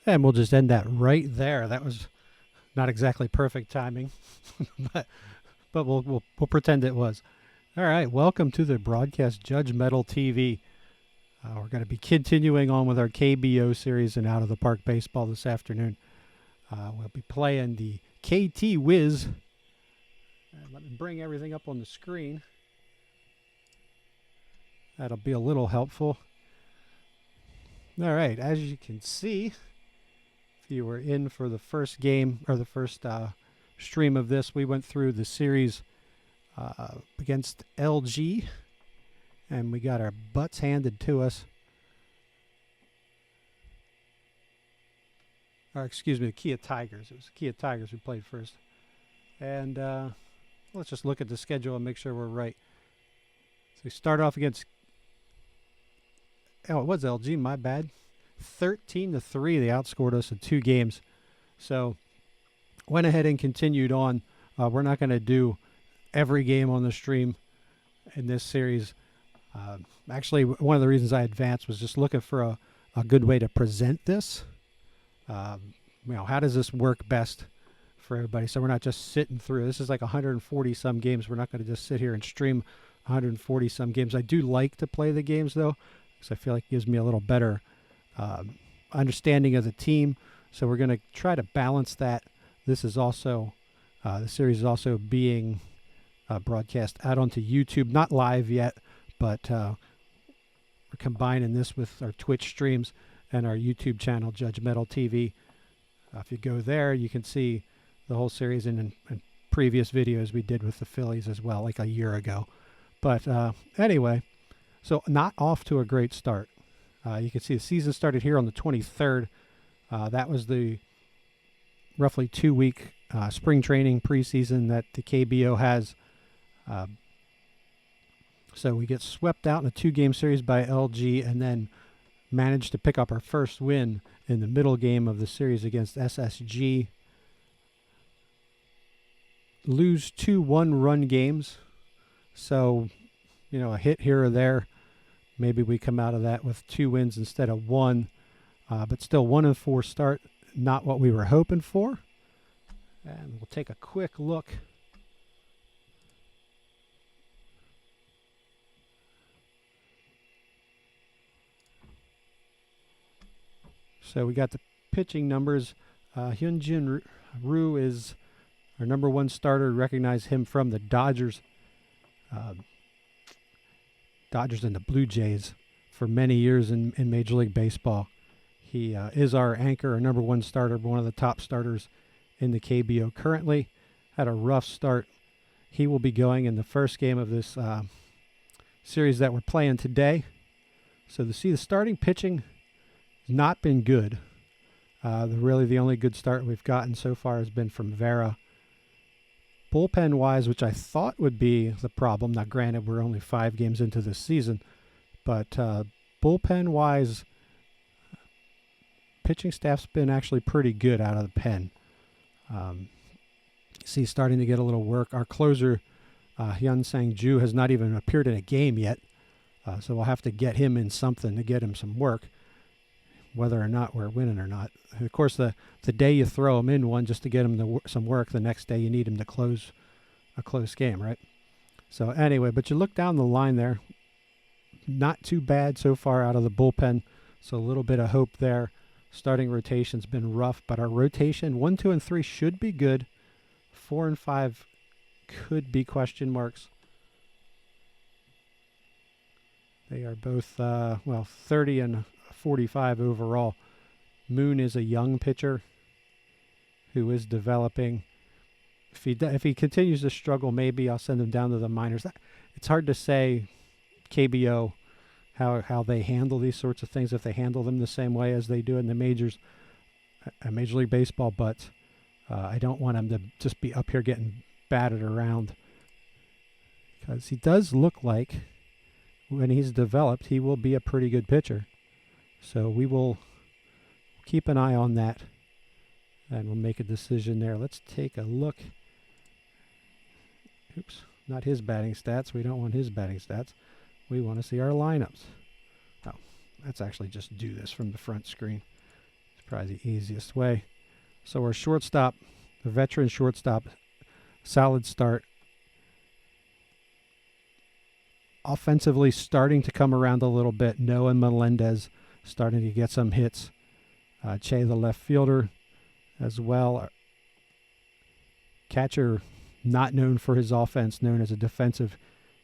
And we'll just end that right there. That was not exactly perfect timing, but we'll pretend it was. All right, welcome to the broadcast Judge Metal TV. We're going to be continuing on with our KBO series and Out of the Park Baseball this afternoon. We'll be playing the KT Wiz. Let me bring everything up on the screen. That'll be a little helpful. All right, as you can see, if you were in for the first game or the first stream of this, we went through the series against LG, and we got our butts handed to us. Or excuse me, the Kia Tigers. It was the Kia Tigers who played first. And let's just look at the schedule and make sure we're right. So we start off against, it was LG, my bad. 13-3, they outscored us in 2 games. So went ahead and continued on. We're not going to do every game on the stream in this series. Actually, one of the reasons I advanced was just looking for a good way to present this. How does this work best for everybody? So we're not just sitting through. This is like 140 some games. We're not going to just sit here and stream 140 some games. I do like to play the games though, because I feel like it gives me a little better understanding of the team. So we're going to try to balance that. This is also the series is also being broadcast out onto YouTube, not live yet, but we're combining this with our Twitch streams and our YouTube channel, Judge Metal TV. If you go there, you can see the whole series and previous videos we did with the Phillies as well, like a year ago. But anyway, so not off to a great start. You can see the season started here on the 23rd. That was the roughly 2-week spring training preseason that the KBO has. So we get swept out in a 2-game series by LG and then managed to pick up our first win in the middle game of the series against SSG. Lose 2 one-run games. So, a hit here or there. Maybe we come out of that with 2 wins instead of 1. But still 1-4 start. Not what we were hoping for. And we'll take a quick look. So we got the pitching numbers. Hyunjin Ryu is our number 1 starter. Recognize him from the Dodgers. Dodgers and the Blue Jays for many years in Major League Baseball. He is our anchor, our number 1 starter, one of the top starters in the KBO currently. Had a rough start. He will be going in the first game of this series that we're playing today. So to see the starting pitching has not been good. Really the only good start we've gotten so far has been from Vera. Bullpen-wise, which I thought would be the problem. Now, granted, we're only 5 games into this season, but bullpen-wise, pitching staff's been actually pretty good out of the pen. See, starting to get a little work. Our closer, Hyun Sang-ju, has not even appeared in a game yet, so we'll have to get him in something to get him some work, whether or not we're winning or not. Of course, the day you throw him in one just to get him some work, the next day you need him to close a close game, right? So anyway, but you look down the line there, not too bad so far out of the bullpen, so a little bit of hope there. Starting rotation's been rough, but our rotation 1, 2, and 3 should be good. 4 and 5 could be question marks. They are both 30 and 45 overall. Moon is a young pitcher who is developing. If he continues to struggle, maybe I'll send him down to the minors. It's hard to say KBO how they handle these sorts of things, if they handle them the same way as they do in the majors, Major League Baseball, but I don't want him to just be up here getting batted around, because he does look like when he's developed, he will be a pretty good pitcher. So we will keep an eye on that, and we'll make a decision there. Let's take a look. Oops, not his batting stats. We don't want his batting stats. We want to see our lineups. Oh, let's actually just do this from the front screen. It's Probably the easiest way. So we're shortstop, a veteran shortstop, solid start. Offensively starting to come around a little bit. Noah Melendez starting to get some hits. Che, the left fielder, as well. Catcher, not known for his offense, known as a defensive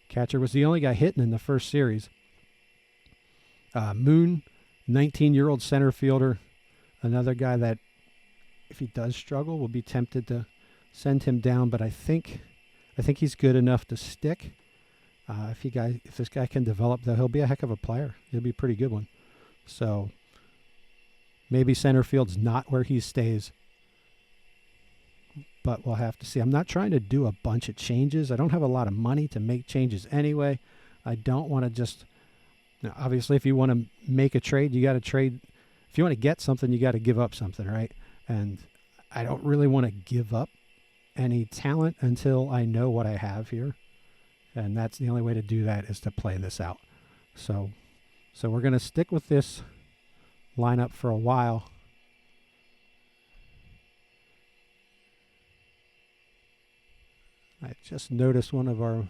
catcher, was the only guy hitting in the first series. Moon, 19-year-old center fielder, another guy that, if he does struggle, we'll be tempted to send him down. But I think he's good enough to stick. If this guy can develop, though, he'll be a heck of a player. He'll be a pretty good one. So maybe center field's not where he stays, but we'll have to see. I'm not trying to do a bunch of changes. I don't have a lot of money to make changes anyway. I don't want to just, obviously, if you want to make a trade, you got to trade. If you want to get something, you got to give up something, right? And I don't really want to give up any talent until I know what I have here. And that's the only way to do that, is to play this out. So we're going to stick with this lineup for a while. I just noticed one of our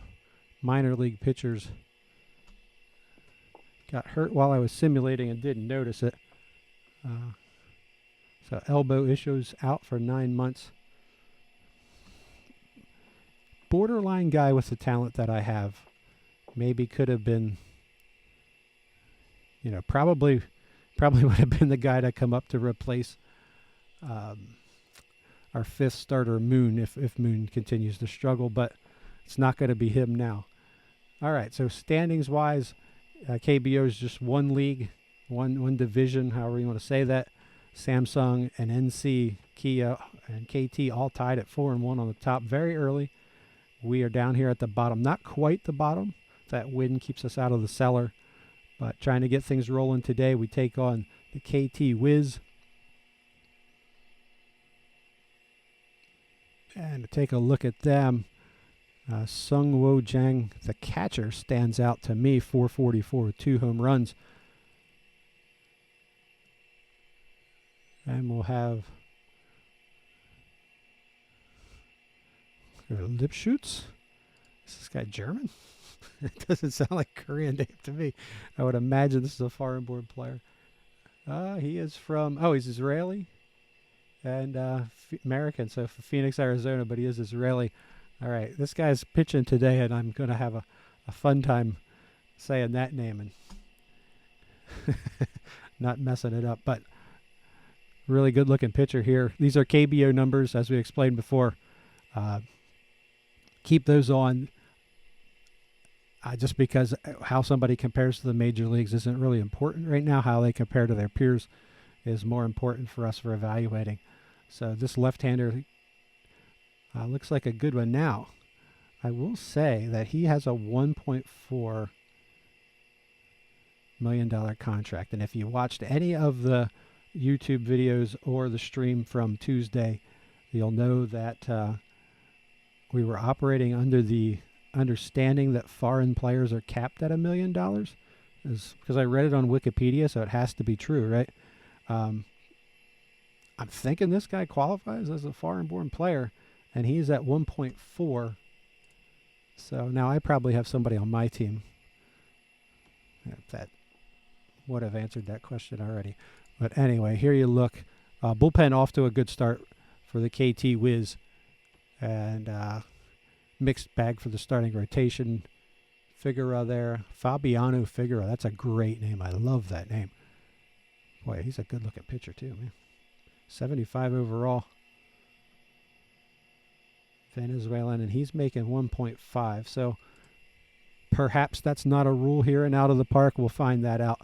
minor league pitchers got hurt while I was simulating and didn't notice it. So elbow issues, out for 9 months. Borderline guy with the talent that I have. Maybe could have been, probably would have been the guy to come up to replace our fifth starter, Moon, if Moon continues to struggle, but it's not going to be him now. All right, so standings-wise, KBO is just one league, one division, however you want to say that. Samsung and NC, Kia, and KT all tied at 4-1 on the top very early. We are down here at the bottom, not quite the bottom. That win keeps us out of the cellar, but trying to get things rolling today. We take on the KT Wiz. And to take a look at them, Sung Wo Jang, the catcher, stands out to me, 444 with 2 home runs. And we'll have Lipschutz. Is this guy German? It doesn't sound like a Korean name to me. I would imagine this is a foreign-born player. He is from, he's Israeli and American, so for Phoenix, Arizona, but he is Israeli. All right, this guy's pitching today, and I'm going to have a fun time saying that name and not messing it up. But really good-looking pitcher here. These are KBO numbers, as we explained before. Keep those on. Just because how somebody compares to the major leagues isn't really important right now. How they compare to their peers is more important for us for evaluating. So this left-hander looks like a good one. Now, I will say that he has a $1.4 million contract. And if you watched any of the YouTube videos or the stream from Tuesday, you'll know that we were operating under the understanding that foreign players are capped at $1 million, because I read it on Wikipedia, so it has to be true, right? I'm thinking this guy qualifies as a foreign-born player, and he's at 1.4. So now I probably have somebody on my team that would have answered that question already. But anyway, here you look. Bullpen off to a good start for the KT Wiz, and mixed bag for the starting rotation. Figueroa there. Fabiano Figueroa. That's a great name. I love that name. Boy, he's a good-looking pitcher too, man. 75 overall. Venezuelan, and he's making 1.5. So perhaps that's not a rule here and out of the park. We'll find that out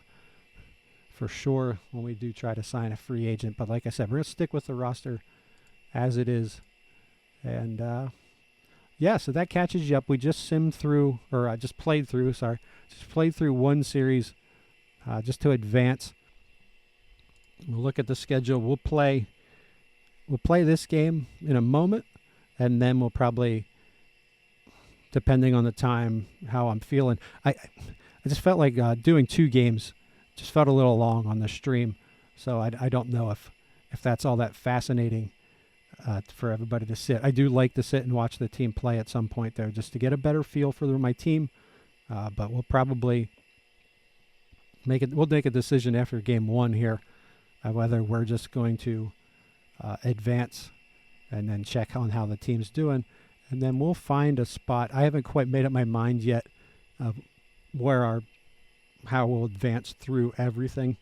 for sure when we do try to sign a free agent. But like I said, we're going to stick with the roster as it is. And yeah, so that catches you up. We just played through one series just to advance. We'll look at the schedule. We'll play this game in a moment, and then we'll probably, depending on the time, how I'm feeling. I just felt like doing 2 games just felt a little long on the stream, so I don't know if that's all that fascinating for everybody to sit. I do like to sit and watch the team play at some point there, just to get a better feel for my team. But we'll probably we'll make a decision after game 1 here, whether we're just going to advance and then check on how the team's doing. And then we'll find a spot. I haven't quite made up my mind yet of how we'll advance through everything.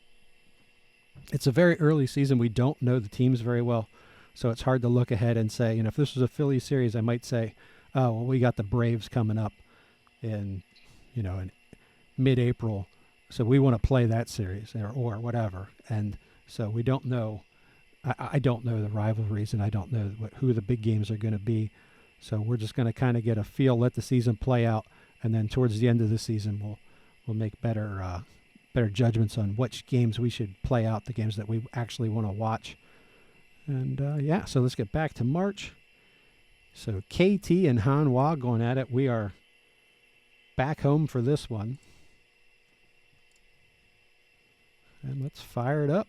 It's a very early season. We don't know the teams very well. So it's hard to look ahead and say, if this was a Philly series, I might say, oh, well, we got the Braves coming up in mid-April. So we want to play that series or whatever. And so we don't know. I don't know the rivalries, and I don't know who the big games are going to be. So we're just going to kind of get a feel, let the season play out, and then towards the end of the season, we'll make better judgments on which games we should play out, the games that we actually want to watch. And so let's get back to March. So KT and Hanwha going at it. We are back home for this one. And let's fire it up.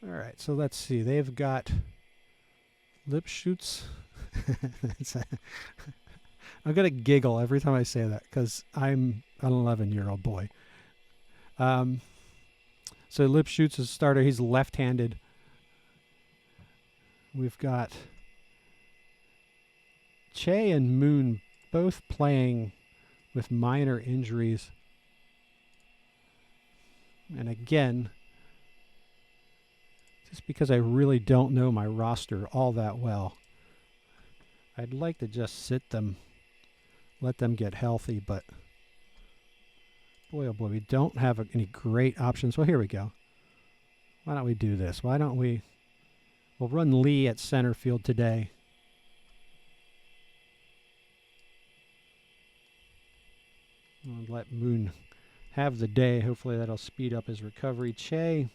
All right, so let's see. They've got Lipschutz. I'm going to giggle every time I say that because I'm an 11-year-old boy. So Lipschutz is a starter. He's left-handed. We've got Che and Moon both playing with minor injuries. And again, just because I really don't know my roster all that well, I'd like to just sit them, let them get healthy, but boy, oh boy, we don't have any great options. Well, here we go. Why don't we do this? Why don't we'll run Lee at center field today. We'll let Moon have the day. Hopefully that'll speed up his recovery. Che,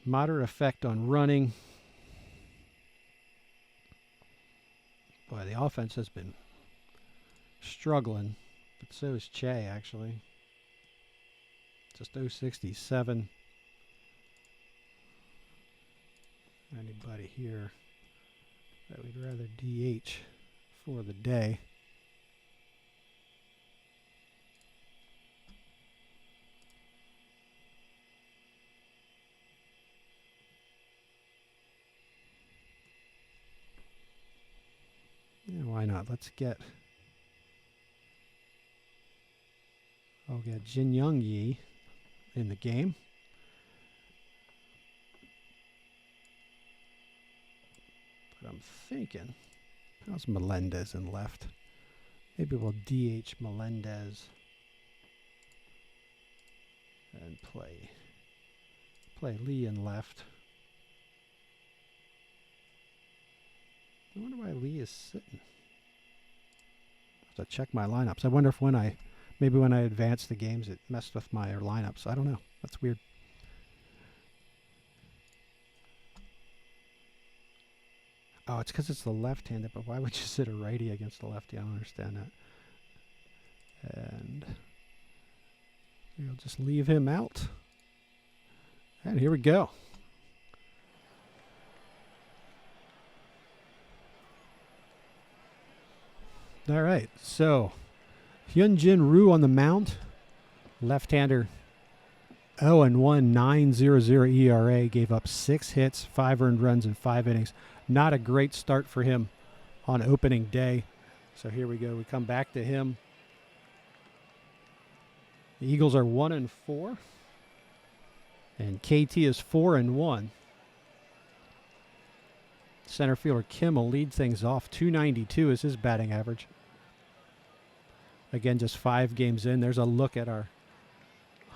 moderate effect on running. Boy, the offense has been struggling, but so is Che, actually. Just 067. Anybody here that we'd rather DH for the day? Yeah, why not? Let's get Jin Young Yi in the game. But I'm thinking, how's Melendez in left? Maybe we'll DH Melendez and play Lee in left. I wonder why Lee is sitting. I have to check my lineups. I wonder if when I advanced the games, it messed with my lineups. I don't know. That's weird. Oh, it's because it's the left-handed, but why would you sit a righty against the lefty? I don't understand that. And we'll just leave him out. And here we go. All right, so Hyunjin Ryu on the mound, left-hander, 0-1, 9.00 ERA, gave up 6 hits, 5 earned runs in 5 innings. Not a great start for him on opening day. So here we go. We come back to him. The Eagles are 1-4, and KT is 4-1. Center fielder Kim will lead things off. 292 is his batting average. Again, just 5 games in. There's a look at our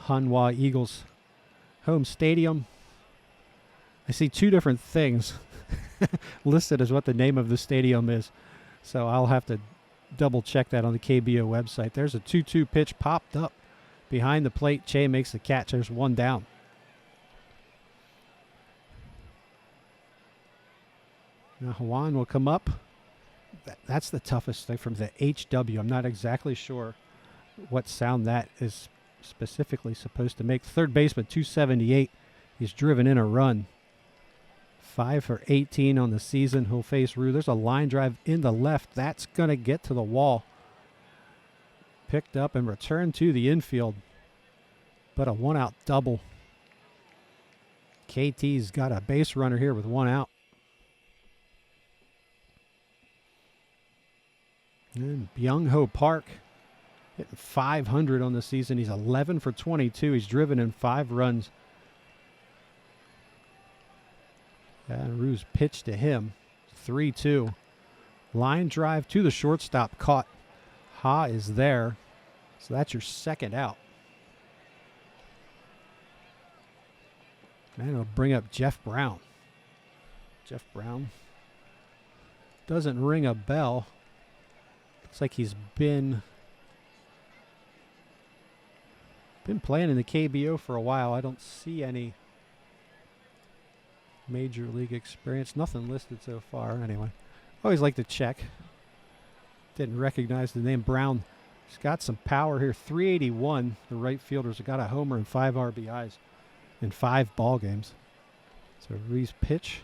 Hanwha Eagles home stadium. I see 2 different things listed as what the name of the stadium is. So I'll have to double check that on the KBO website. There's a 2-2 pitch popped up behind the plate. Che makes the catch. There's one down. Now Juan will come up. That's the toughest thing from the HW. I'm not exactly sure what sound that is specifically supposed to make. Third baseman, 278. He's driven in a run. 5 for 18 on the season. He'll face Rue. There's a line drive in the left. That's going to get to the wall. Picked up and returned to the infield. But a one-out double. KT's got a base runner here with one out. And Byung-ho Park hitting 500 on the season. He's 11 for 22. He's driven in 5 runs. And Rue's pitch to him. 3-2. Line drive to the shortstop. Caught. Ha is there. So that's your second out. Man, it'll bring up Jeff Brown. Jeff Brown doesn't ring a bell. Looks like he's been playing in the KBO for a while. I don't see any major league experience. Nothing listed so far. Anyway, always like to check. Didn't recognize the name Brown. He's got some power here. 381. The right fielder's got a homer and 5 RBIs in 5 ball games. So Rue's pitch.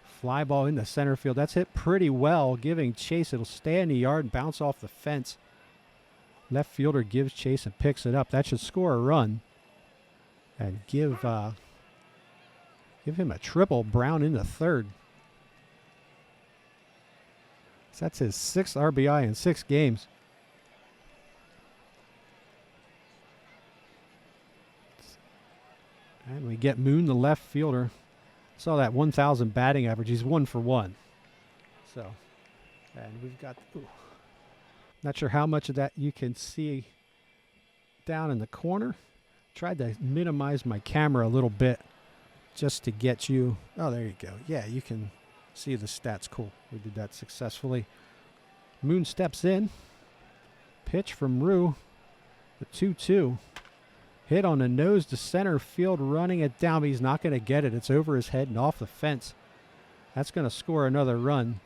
Fly ball into center field. That's hit pretty well, giving chase. It'll stay in the yard and bounce off the fence. Left fielder gives chase and picks it up. That should score a run and give him a triple. Brown into third. So that's his 6th RBI in 6 games. And we get Moon, the left fielder. Saw that 1,000 batting average. He's 1 for 1. So, and we've got, not sure how much of that you can see down in the corner. Tried to minimize my camera a little bit just to get you. Oh, there you go. Yeah, you can see the stats. Cool. We did that successfully. Moon steps in. Pitch from Rue. The 2-2. Hit on the nose to center field, running it down, but he's not going to get it. It's over his head and off the fence. That's going to score another run.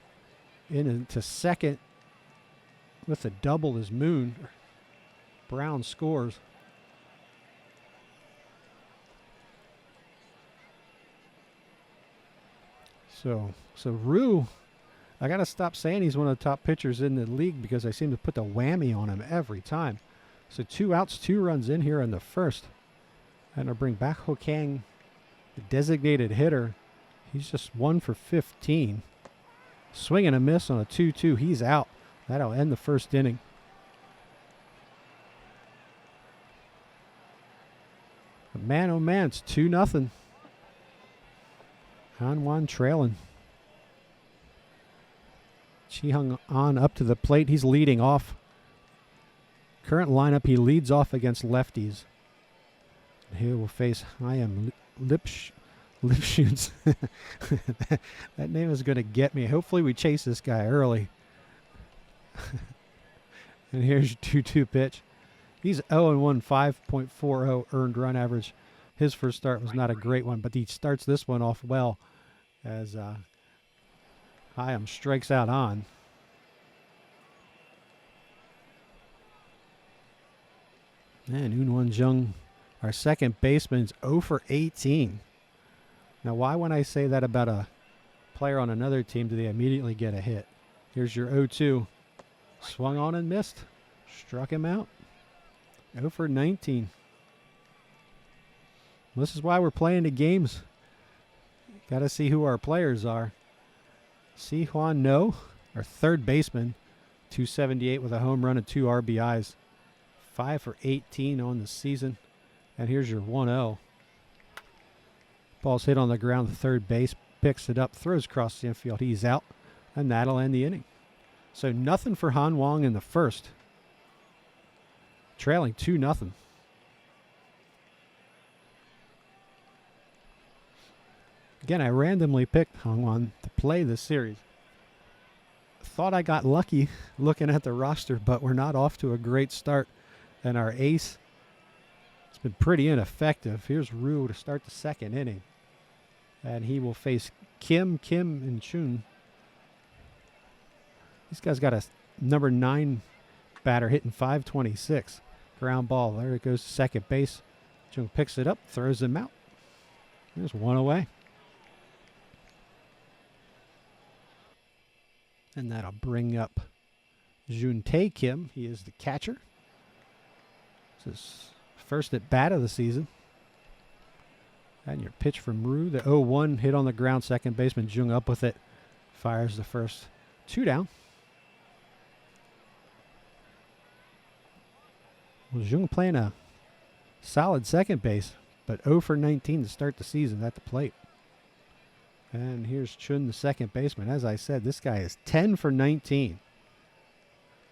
Into second with a double is Moon. Brown scores. So Rue, I got to stop saying he's one of the top pitchers in the league because I seem to put the whammy on him every time. So 2 outs, 2 runs in here in the first. And I'll bring back Ho Kang, the designated hitter. He's just 1 for 15. Swing and a miss on a 2-2. He's out. That'll end the first inning. But man, oh man, it's 2-0. Hanwha trailing. Chi Hung on up to the plate. He's leading off. Current lineup, he leads off against lefties. Here will face Lipschutz. That name is going to get me. Hopefully we chase this guy early. And here's your 2-2 pitch. He's 0-1, 5.40 earned run average. His first start was not a great one, but he starts this one off well as Hyam strikes out on. And Eunwon Jung, our second baseman, is 0 for 18. Now, why when I say that about a player on another team do they immediately get a hit? Here's your 0-2. Swung on and missed. Struck him out. 0 for 19. This is why we're playing the games. Got to see who our players are. Si Hwan No, our third baseman, 278 with a home run and 2 RBIs. 5 for 18 on the season. And here's your 1-0. Ball's hit on the ground. The third base picks it up, throws across the infield. He's out, and that'll end the inning. So nothing for Hanwha in the first. Trailing 2-0. Again, I randomly picked Hanwha to play this series. Thought I got lucky looking at the roster, but we're not off to a great start. And our ace It's been pretty ineffective. Here's Ryu to start the second inning. And he will face Kim, and Chun. This guy's got a number 9 batter hitting .526. Ground ball. There it goes to second base. Jung picks it up, throws him out. There's one away. And that'll bring up Jun Tae Kim. He is the catcher. This is first at bat of the season. And your pitch from Ryu. The 0-1 hit on the ground. Second baseman Jung up with it. Fires the first 2 down. Well, Jung playing a solid second base, but 0 for 19 to start the season at the plate. And here's Chun, the second baseman. As I said, this guy is 10 for 19.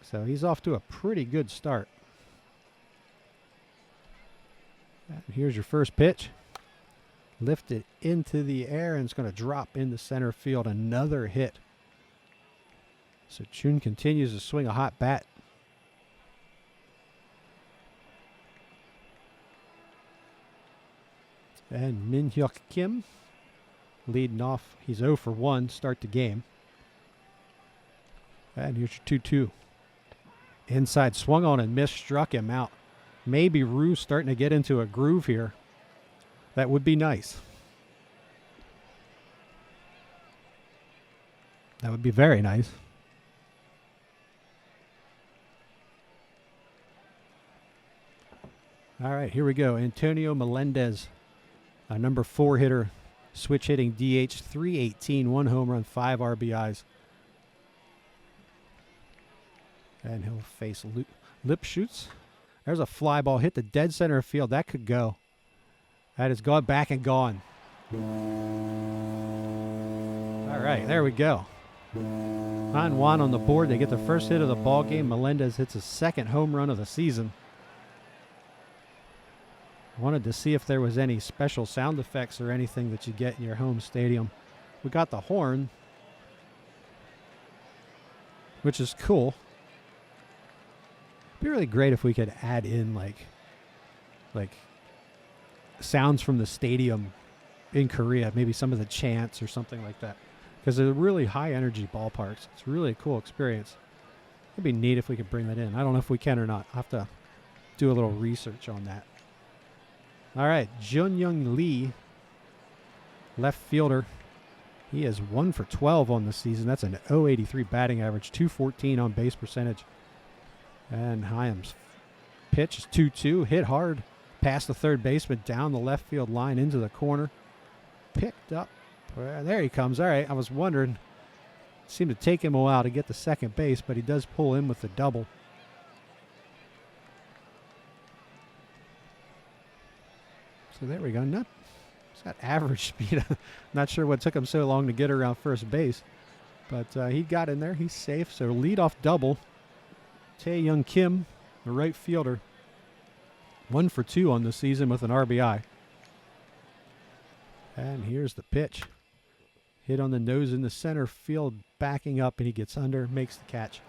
So he's off to a pretty good start. And here's your first pitch. Lifted into the air, and it's going to drop into center field. Another hit. So Chun continues to swing a hot bat. And Min Hyuk Kim leading off. He's 0 for 1. Start the game. And here's your 2-2. Inside swung on and missed. Struck him out. Maybe Ryu starting to get into a groove here. That would be nice. That would be very nice. All right, here we go. Antonio Melendez, a number 4 hitter, switch hitting DH, 318, 1 home run, 5 RBIs. And he'll face Lipschutz. There's a fly ball hit the dead center field. That could go. That has gone back and gone. All right, there we go. Hanwha on the board. They get the first hit of the ball game. Melendez hits his second home run of the season. I wanted to see if there was any special sound effects or anything that you get in your home stadium. We got the horn, which is cool. It'd be really great if we could add in like sounds from the stadium in Korea, maybe some of the chants or something like that, because they're really high energy ballparks. It's really a cool experience. It'd be neat if we could bring that in. I don't know if we can or not. I'll have to do a little research on that. All right, Jun Young Lee, left fielder. He is 1 for 12 on the season. That's an .083 batting average, .214 on base percentage. And Hyam's pitch is 2-2, hit hard past the third baseman, down the left field line into the corner. Picked up. There he comes. All right, I was wondering. It seemed to take him a while to get to second base, but he does pull in with the double. So there we go. He's got average speed. Not sure what took him so long to get around first base. But he got in there. He's safe. So leadoff double. Tae Young Kim, the right fielder. 1 for 2 on the season with an RBI. And here's the pitch. Hit on the nose in the center field, backing up, and he gets under, makes the catch.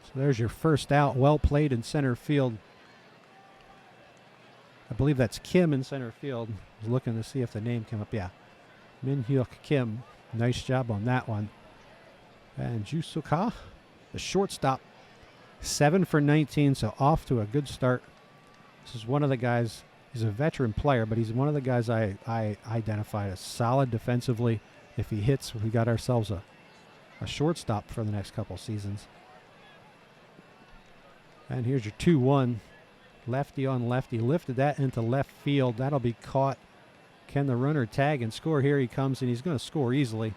So there's your first out. Well played in center field. I believe that's Kim in center field. I was looking to see if the name came up. Yeah. Min Hyuk Kim. Nice job on that one. And Ju Suk-ha, the shortstop, 7 for 19, so off to a good start. This is one of the guys, he's a veteran player, but he's one of the guys I identified as solid defensively. If he hits, we got ourselves a shortstop for the next couple seasons. And here's your 2-1. Lefty on lefty. Lifted that into left field. That'll be caught. Can the runner tag and score? Here he comes, and he's going to score easily.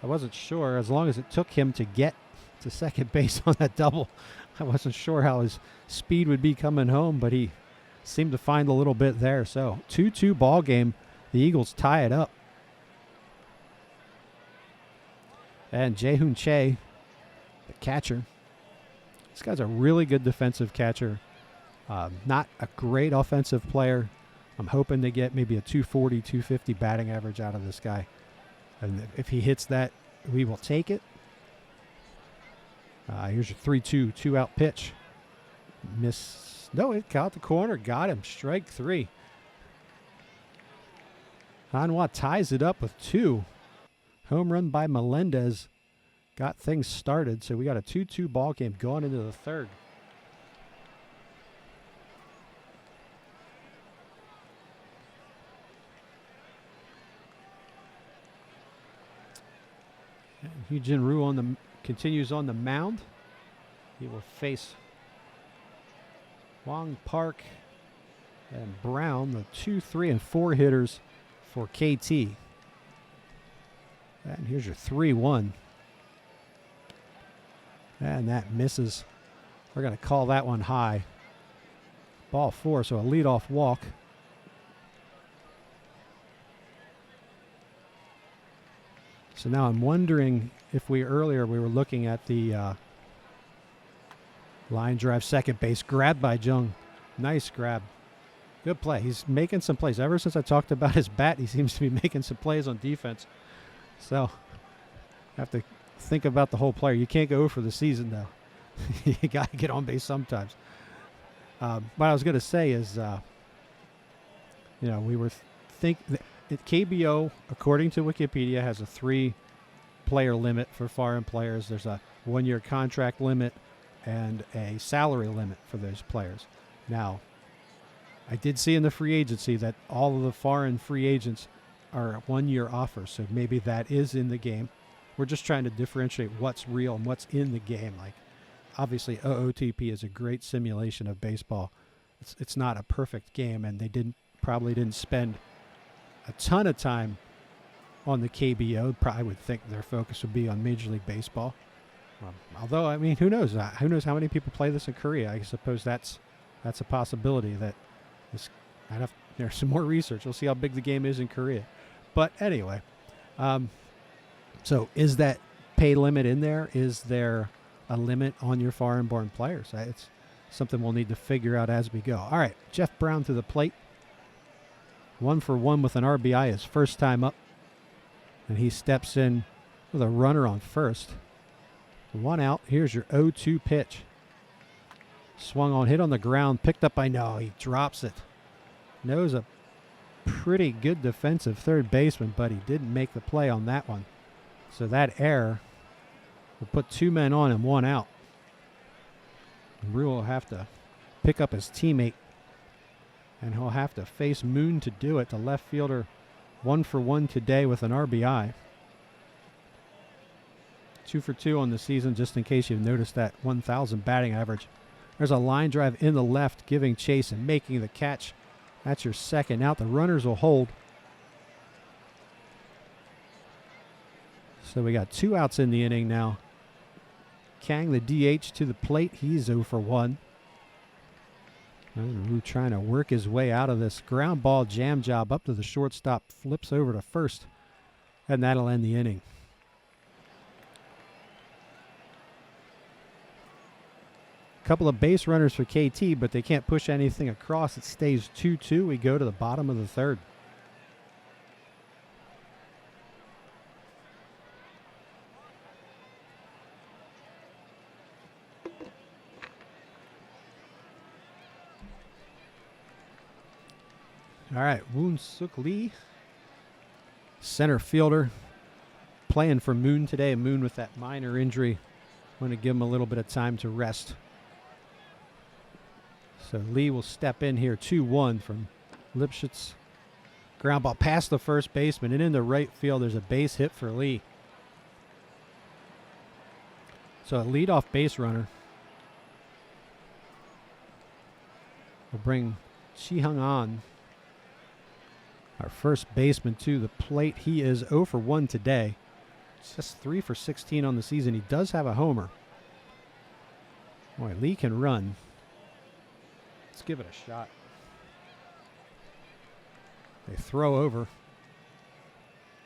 I wasn't sure, as long as it took him to get to second base on that double. I wasn't sure how his speed would be coming home, but he seemed to find a little bit there. So 2-2 ball game. The Eagles tie it up. And Jae-hoon Che, the catcher. This guy's a really good defensive catcher. Not a great offensive player. I'm hoping to get maybe a 240, 250 batting average out of this guy. And if he hits that, we will take it. Here's your 3-2, two-out pitch. Miss. No, it caught the corner. Got him. Strike 3. Hanwha ties it up with 2. Home run by Melendez got things started. So we got a 2-2 ball game going into the 3rd. Hyun-Jin Ryu continues on the mound. He will face Wong Park and Brown, the 2, 3, and 4 hitters for KT. And here's your 3-1. And that misses. We're going to call that one high. Ball 4, so a leadoff walk. So now I'm wondering if earlier we were looking at the line drive second base, grabbed by Jung. Nice grab. Good play. He's making some plays. Ever since I talked about his bat, he seems to be making some plays on defense. So have to think about the whole player. You can't go for the season, though. You got to get on base sometimes. What I was going to say is, we were KBO, according to Wikipedia, has a 3-player limit for foreign players. There's a 1-year contract limit and a salary limit for those players. Now, I did see in the free agency that all of the foreign free agents are 1-year offers, so maybe that is in the game. We're just trying to differentiate what's real and what's in the game. Like, obviously, OOTP is a great simulation of baseball. It's not a perfect game, and they probably didn't spend a ton of time on the KBO. Probably would think their focus would be on Major League Baseball. Although, I mean, who knows? Who knows how many people play this in Korea? I suppose that's a possibility. There's some more research. We'll see how big the game is in Korea. But anyway, so is that pay limit in there? Is there a limit on your foreign-born players? It's something we'll need to figure out as we go. All right, Jeff Brown to the plate. 1 for 1 with an RBI his first time up. And he steps in with a runner on first. 1 out. Here's your 0-2 pitch. Swung on, hit on the ground, picked up by he drops it. Knows a pretty good defensive third baseman, but he didn't make the play on that one. So that error will put 2 men on and 1 out. Rue will have to pick up his teammate, and he'll have to face Moon to do it. The left fielder 1 for 1 today with an RBI. 2 for 2 on the season, just in case you've noticed that 1,000 batting average. There's a line drive in the left, giving chase and making the catch. That's your second out. The runners will hold. So we got 2 outs in the inning now. Kang, the DH, to the plate. He's 0 for 1. Rue trying to work his way out of this ground ball jam job up to the shortstop. Flips over to first. And that'll end the inning. Couple of base runners for KT, but they can't push anything across. It stays 2-2. We go to the bottom of the 3rd. All right, Woon Suk Lee, center fielder, playing for Moon today. Moon with that minor injury. Want to give him a little bit of time to rest. So Lee will step in here, 2-1 from Lipschitz. Ground ball past the first baseman and into right field. There's a base hit for Lee. So a leadoff base runner will bring Chi Hung An, our first baseman, to the plate. He is 0 for 1 today. It's just 3 for 16 on the season. He does have a homer. Boy, Lee can run. Let's give it a shot. They throw over.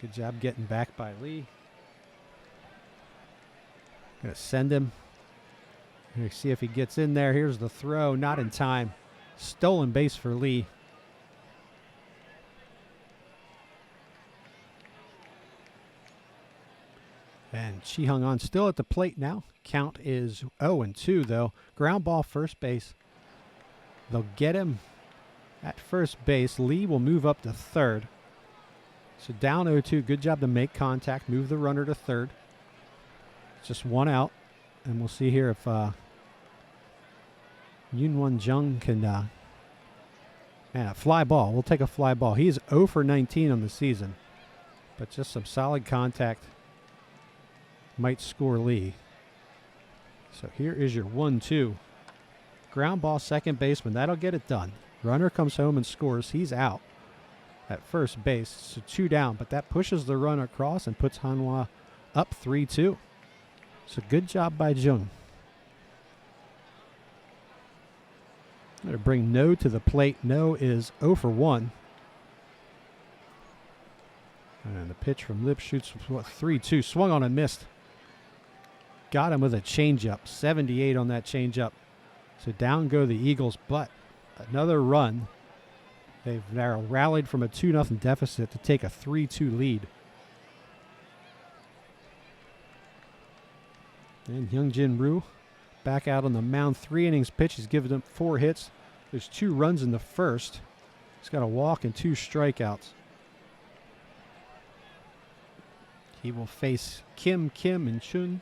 Good job getting back by Lee. Gonna send him. Gonna see if he gets in there. Here's the throw. Not in time. Stolen base for Lee. And she hung on still at the plate now. Count is 0-2 though. Ground ball first base. They'll get him at first base. Lee will move up to third. So down 0-2. Good job to make contact. Move the runner to third. Just one out. And we'll see here if Yunwon Jung can... man, a fly ball. We'll take a fly ball. He's 0 for 19 on the season. But just some solid contact might score Lee. So here is your 1-2. Ground ball, second baseman. That'll get it done. Runner comes home and scores. He's out at first base. So 2 down, but that pushes the run across and puts Hanwha up 3-2. So good job by Jung. Going to bring No to the plate. No is 0 for 1. And the pitch from Lipschutz was 3-2. Swung on and missed. Got him with a changeup. 78 on that changeup. So down go the Eagles, but another run. They've now rallied from a 2-0 deficit to take a 3-2 lead. And Hyungjin Ryu back out on the mound. 3 innings pitch. He's given up 4 hits. There's 2 runs in the first. He's got a walk and 2 strikeouts. He will face Kim, and Chun.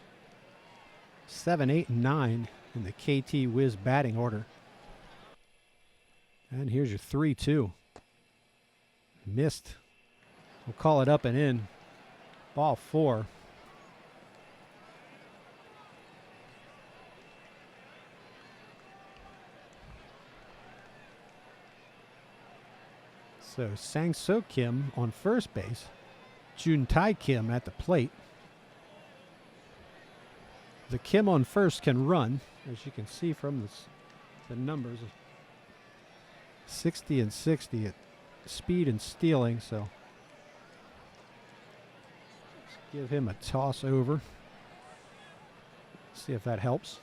7, 8, and 9 in the KT Wiz batting order. And here's your 3-2. Missed. We'll call it up and in. Ball 4. So Sang-So Kim on first base. Jun Tai Kim at the plate. The Kim on first can run, as you can see from the numbers. 60 and 60 at speed and stealing, so let's give him a toss over. See if that helps.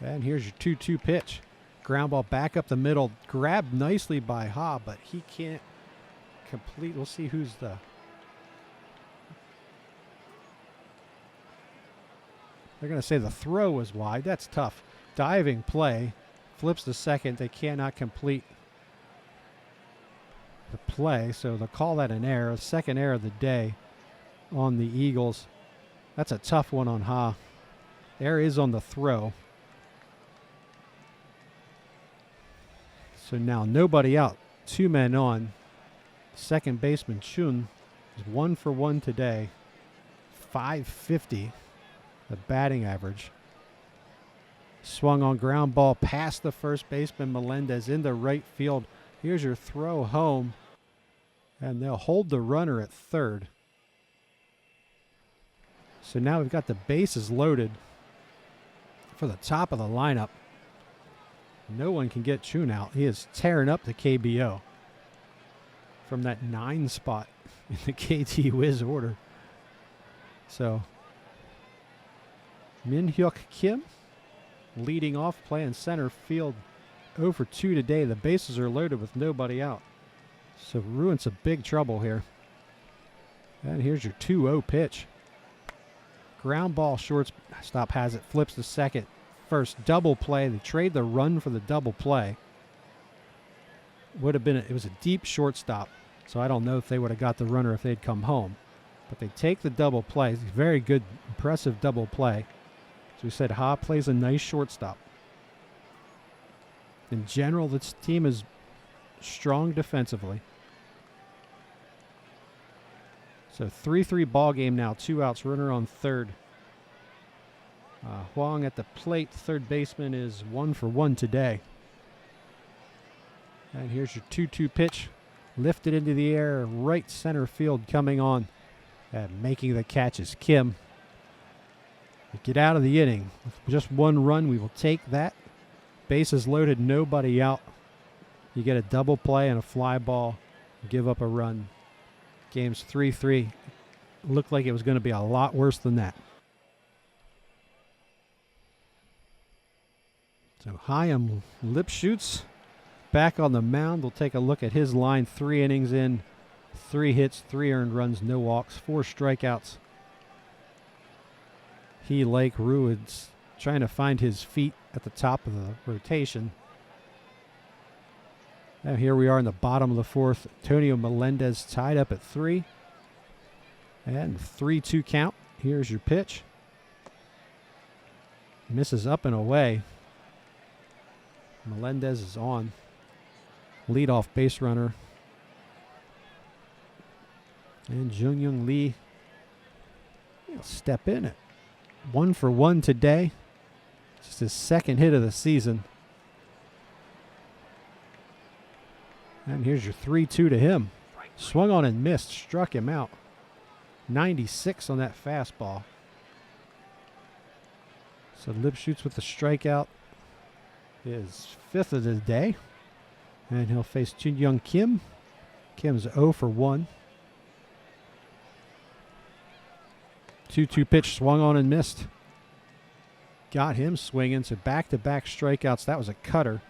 And here's your 2-2 pitch. Ground ball back up the middle. Grabbed nicely by Ha, but he can't complete. We'll see who's the... They're going to say the throw was wide. That's tough. Diving play. Flips to second. They cannot complete the play, so they'll call that an error. Second error of the day on the Eagles. That's a tough one on Ha. Error is on the throw. So now nobody out. 2 men on. Second baseman Chun is 1 for 1 today. .550. The batting average. Swung on ground ball past the first baseman Melendez into right field. Here's your throw home. And they'll hold the runner at third. So now we've got the bases loaded for the top of the lineup. No one can get Chun out. He is tearing up the KBO from that 9 spot in the KT Wiz order. So Min Hyuk Kim leading off, playing center field. 0 for 2 today. The bases are loaded with nobody out. So Ruin's a big trouble here. And here's your 2-0 pitch. Ground ball, shortstop has it. Flips to second. First double play. They trade the run for the double play. Would have been it was a deep shortstop, so I don't know if they would have got the runner if they'd come home. But they take the double play. It's a very good, impressive double play. So we said Ha plays a nice shortstop. In general, this team is strong defensively. So 3-3 ball game now. 2 outs. Runner on third. Huang at the plate. Third baseman is 1 for 1 today. And here's your 2-2 pitch. Lifted into the air. Right center field coming on. And making the catch is Kim. We get out of the inning with just 1 run. We will take that. Bases loaded. Nobody out. You get a double play and a fly ball. Give up a run. Game's 3-3. Looked like it was going to be a lot worse than that. So Hyam Lipschutz back on the mound. We'll take a look at his line. 3 innings in, 3 hits, 3 earned runs, no walks, 4 strikeouts. He, like Rue, is trying to find his feet at the top of the rotation. Now here we are in the bottom of the 4th. Antonio Melendez tied up at 3. And 3-2 count. Here's your pitch. Misses up and away. Melendez is on. Leadoff base runner. And Jung-Young Lee will step in it. 1 for 1 today. Just his 2nd hit of the season. And here's your 3-2 to him. Swung on and missed. Struck him out. 96 on that fastball. So Lipschutz with the strikeout. His 5th of the day. And he'll face Jun-Young Kim. Kim's 0 for 1. 2-2 pitch, swung on and missed. Got him swinging, so back-to-back strikeouts. That was a cutter.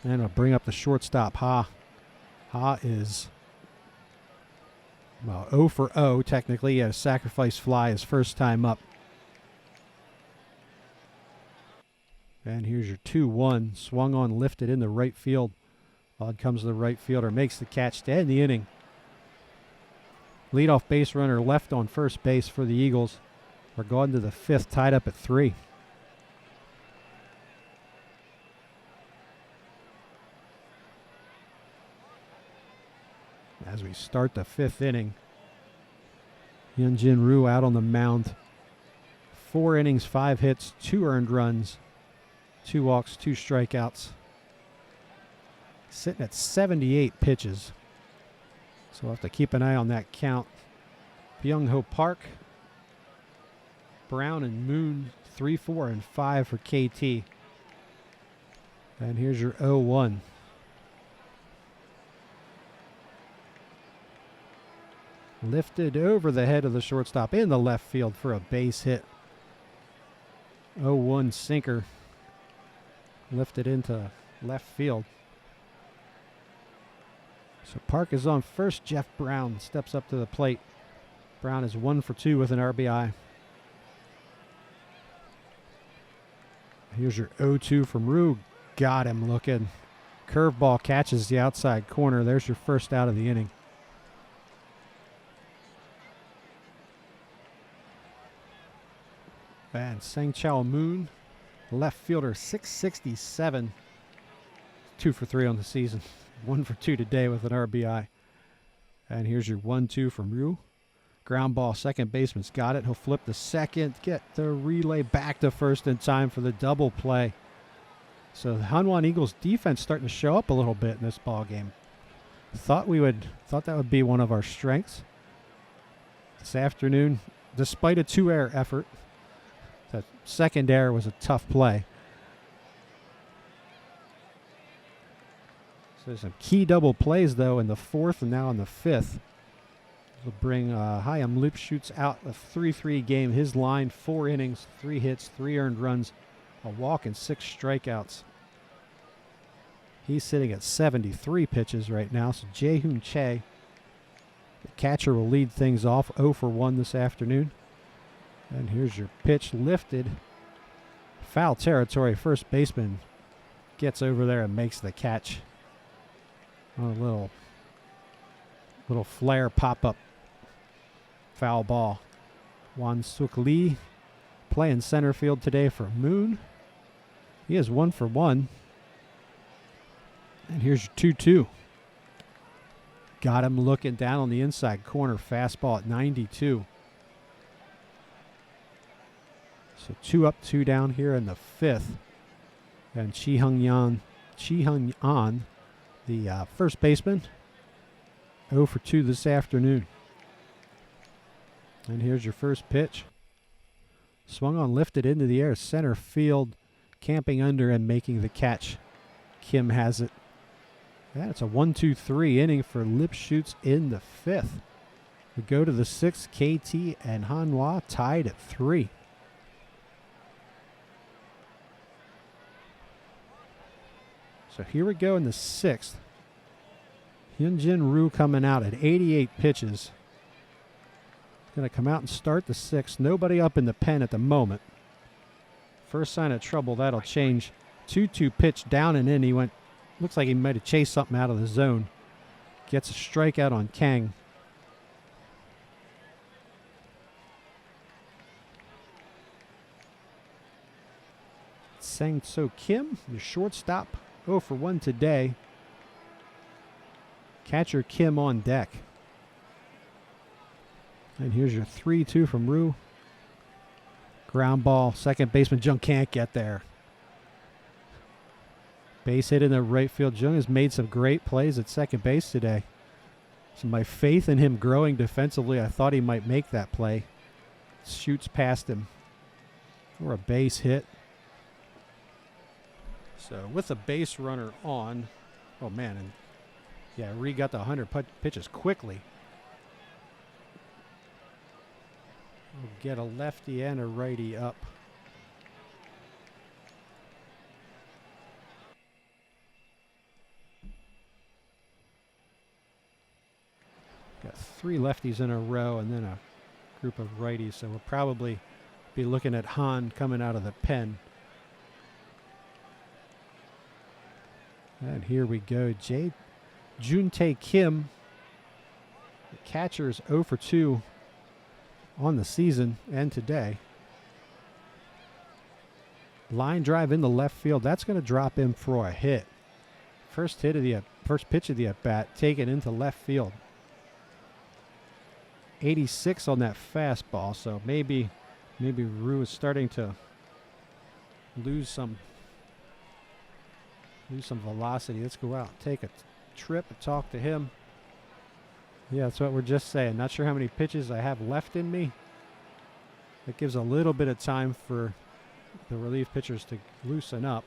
And I'll bring up the shortstop, Ha. Ha is, well, 0 for 0, technically. He had a sacrifice fly his first time up. And here's your 2-1. Swung on, lifted in the right field. On comes the right fielder, makes the catch to end the inning. Leadoff base runner left on first base for the Eagles. We're going to the 5th, tied up at 3. As we start the 5th inning, Hyunjin Ryu out on the mound. 4 innings, 5 hits, 2 earned runs, 2 walks, 2 strikeouts. Sitting at 78 pitches. So we'll have to keep an eye on that count. Byung-ho Park, Brown and Moon, 3, 4, and 5 for KT. And here's your 0-1. Lifted over the head of the shortstop in the left field for a base hit. 0-1 sinker. Lifted into left field. So Park is on first. Jeff Brown steps up to the plate. Brown is 1 for 2 with an RBI. Here's your 0-2 from Rue. Got him looking. Curveball catches the outside corner. There's your first out of the inning. And Sang Chao Moon, left fielder, 667. 2 for 3 on the season. 1 for 2 today with an RBI. And here's your 1-2 from Ryu. Ground ball, second baseman's got it. He'll flip to second, get the relay back to first in time for the double play. So the Hanwha Eagles defense starting to show up a little bit in this ball game. Thought that would be one of our strengths this afternoon, despite a 2-error effort. The second error was a tough play. So there's some key double plays, though, in the 4th and now in the 5th. Will bring Chaim Lipschutz out a 3-3 game. His line, 4 innings, 3 hits, 3 earned runs, a walk, and 6 strikeouts. He's sitting at 73 pitches right now. So Jae-Hoon Che, the catcher, will lead things off, 0 for 1 this afternoon. And here's your pitch, lifted. Foul territory. First baseman gets over there and makes the catch. On a little flare pop-up foul ball. Wan Suk Lee playing center field today for Moon. He is 1 for 1. And here's your 2-2. Got him looking down on the inside corner. Fastball at 92. So 2 up, 2 down here in the 5th. And Chi Hung An, the first baseman, 0 for 2 this afternoon. And here's your first pitch. Swung on, lifted into the air, center field, camping under and making the catch. Kim has it. That's a 1-2-3 inning for Lipschutz in the 5th. We go to the 6th. KT and Hanwha tied at 3. So here we go in the 6th. Hyunjin Ryu coming out at 88 pitches. Going to come out and start the sixth. Nobody up in the pen at the moment. First sign of trouble, that'll change. 2-2 pitch down and in. He went, looks like he might have chased something out of the zone. Gets a strikeout on Kang. Sang-So Kim, your shortstop, 0 for 1 today. Catcher Kim on deck. And here's your 3-2 from Ryu. Ground ball, second baseman Jung can't get there. Base hit in the right field. Jung has made some great plays at second base today. So my faith in him growing defensively, I thought he might make that play. Shoots past him. Or a base hit. So with a base runner on, oh man, and yeah, Ryu got the 100 pitches quickly. We'll get a lefty and a righty up. Got 3 lefties in a row and then a group of righties, so we'll probably be looking at Han coming out of the pen. And here we go. Juntae Kim, the catcher, is 0 for 2 on the season and today. Line drive in the left field. That's going to drop him for a hit. First pitch of the at bat taken into left field. 86 on that fastball. So maybe Ryu is starting to lose some velocity. Let's go out, take a trip, and talk to him. Yeah, that's what we're just saying. Not sure how many pitches I have left in me. That gives a little bit of time for the relief pitchers to loosen up.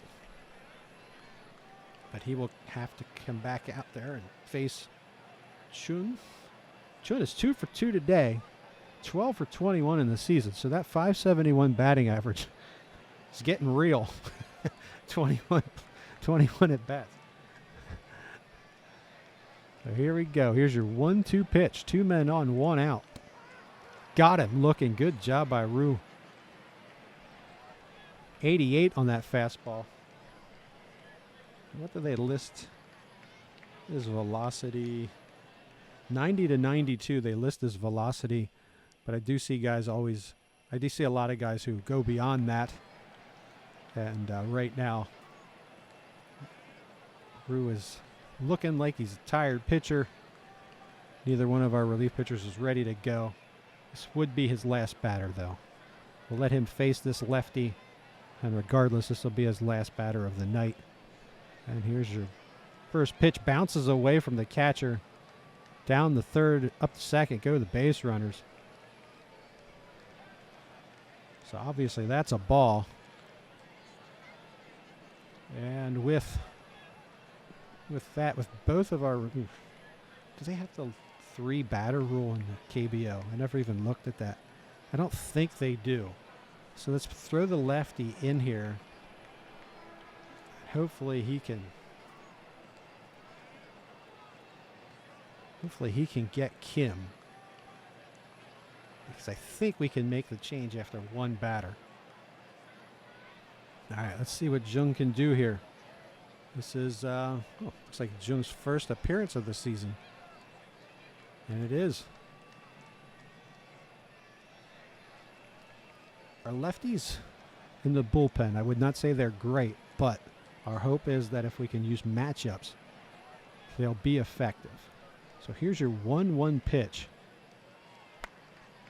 But he will have to come back out there and face Chun. Chun is 2 for 2 today, 12 for 21 in the season. So that 571 batting average is getting real. 21 at bats. So here we go. Here's your 1-2 pitch. 2 men on, 1 out. Got him looking. Good job by Ryu. 88 on that fastball. What do they list? His velocity. 90 to 92. They list his velocity. But I do see a lot of guys who go beyond that. And right now, Ryu is looking like he's a tired pitcher. Neither one of our relief pitchers is ready to go. This would be his last batter, though. We'll let him face this lefty, and regardless, this will be his last batter of the night. And here's your first pitch. Bounces away from the catcher. Down the third, up the second, go the base runners. So obviously that's a ball. And with both of our, do they have the 3 batter rule in the KBO? I never even looked at that. I don't think they do. So let's throw the lefty in here. Hopefully he can get Kim. Because I think we can make the change after 1 batter. All right, let's see what Jung can do here. This is, looks like Jung's first appearance of the season. And it is. Our lefties in the bullpen, I would not say they're great, but our hope is that if we can use matchups, they'll be effective. So here's your 1-1 pitch.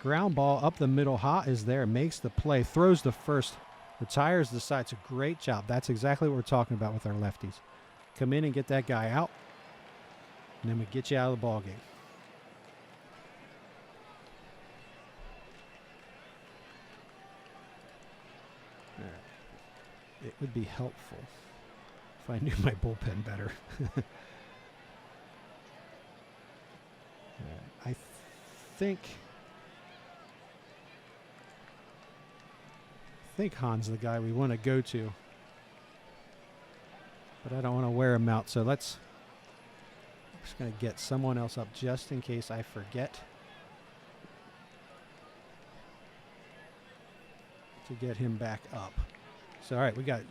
Ground ball up the middle. Ha is there, makes the play, throws the first, retires the side. It's a great job. That's exactly what we're talking about with our lefties. Come in and get that guy out, and then we get you out of the ball game. All right. It would be helpful if I knew my bullpen better. I think Han's the guy we want to go to, but I don't want to wear him out. So let's Just going to get someone else up just in case I forget to get him back up. So, all right, we got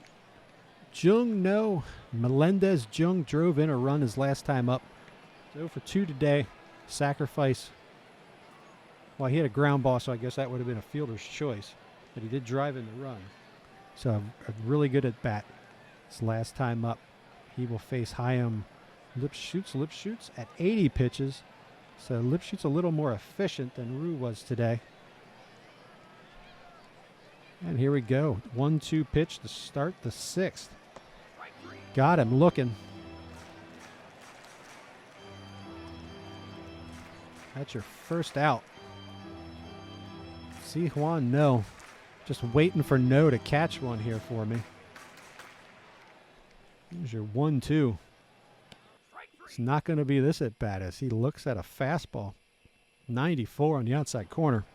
Jung No. Melendez Jung drove in a run his last time up. 0 for 2 today. Sacrifice. Well, he had a ground ball, so I guess that would have been a fielder's choice. But he did drive in the run. So a really good at bat. His last time up. He will face Hyam Lipschutz at 80 pitches. So Lipschutz a little more efficient than Rue was today. And here we go. 1-2 pitch to start the 6th. Got him looking. That's your first out. See Juan No. Just waiting for No to catch one here for me. Here's your 1-2. It's not going to be this at bat as he looks at a fastball. 94 on the outside corner.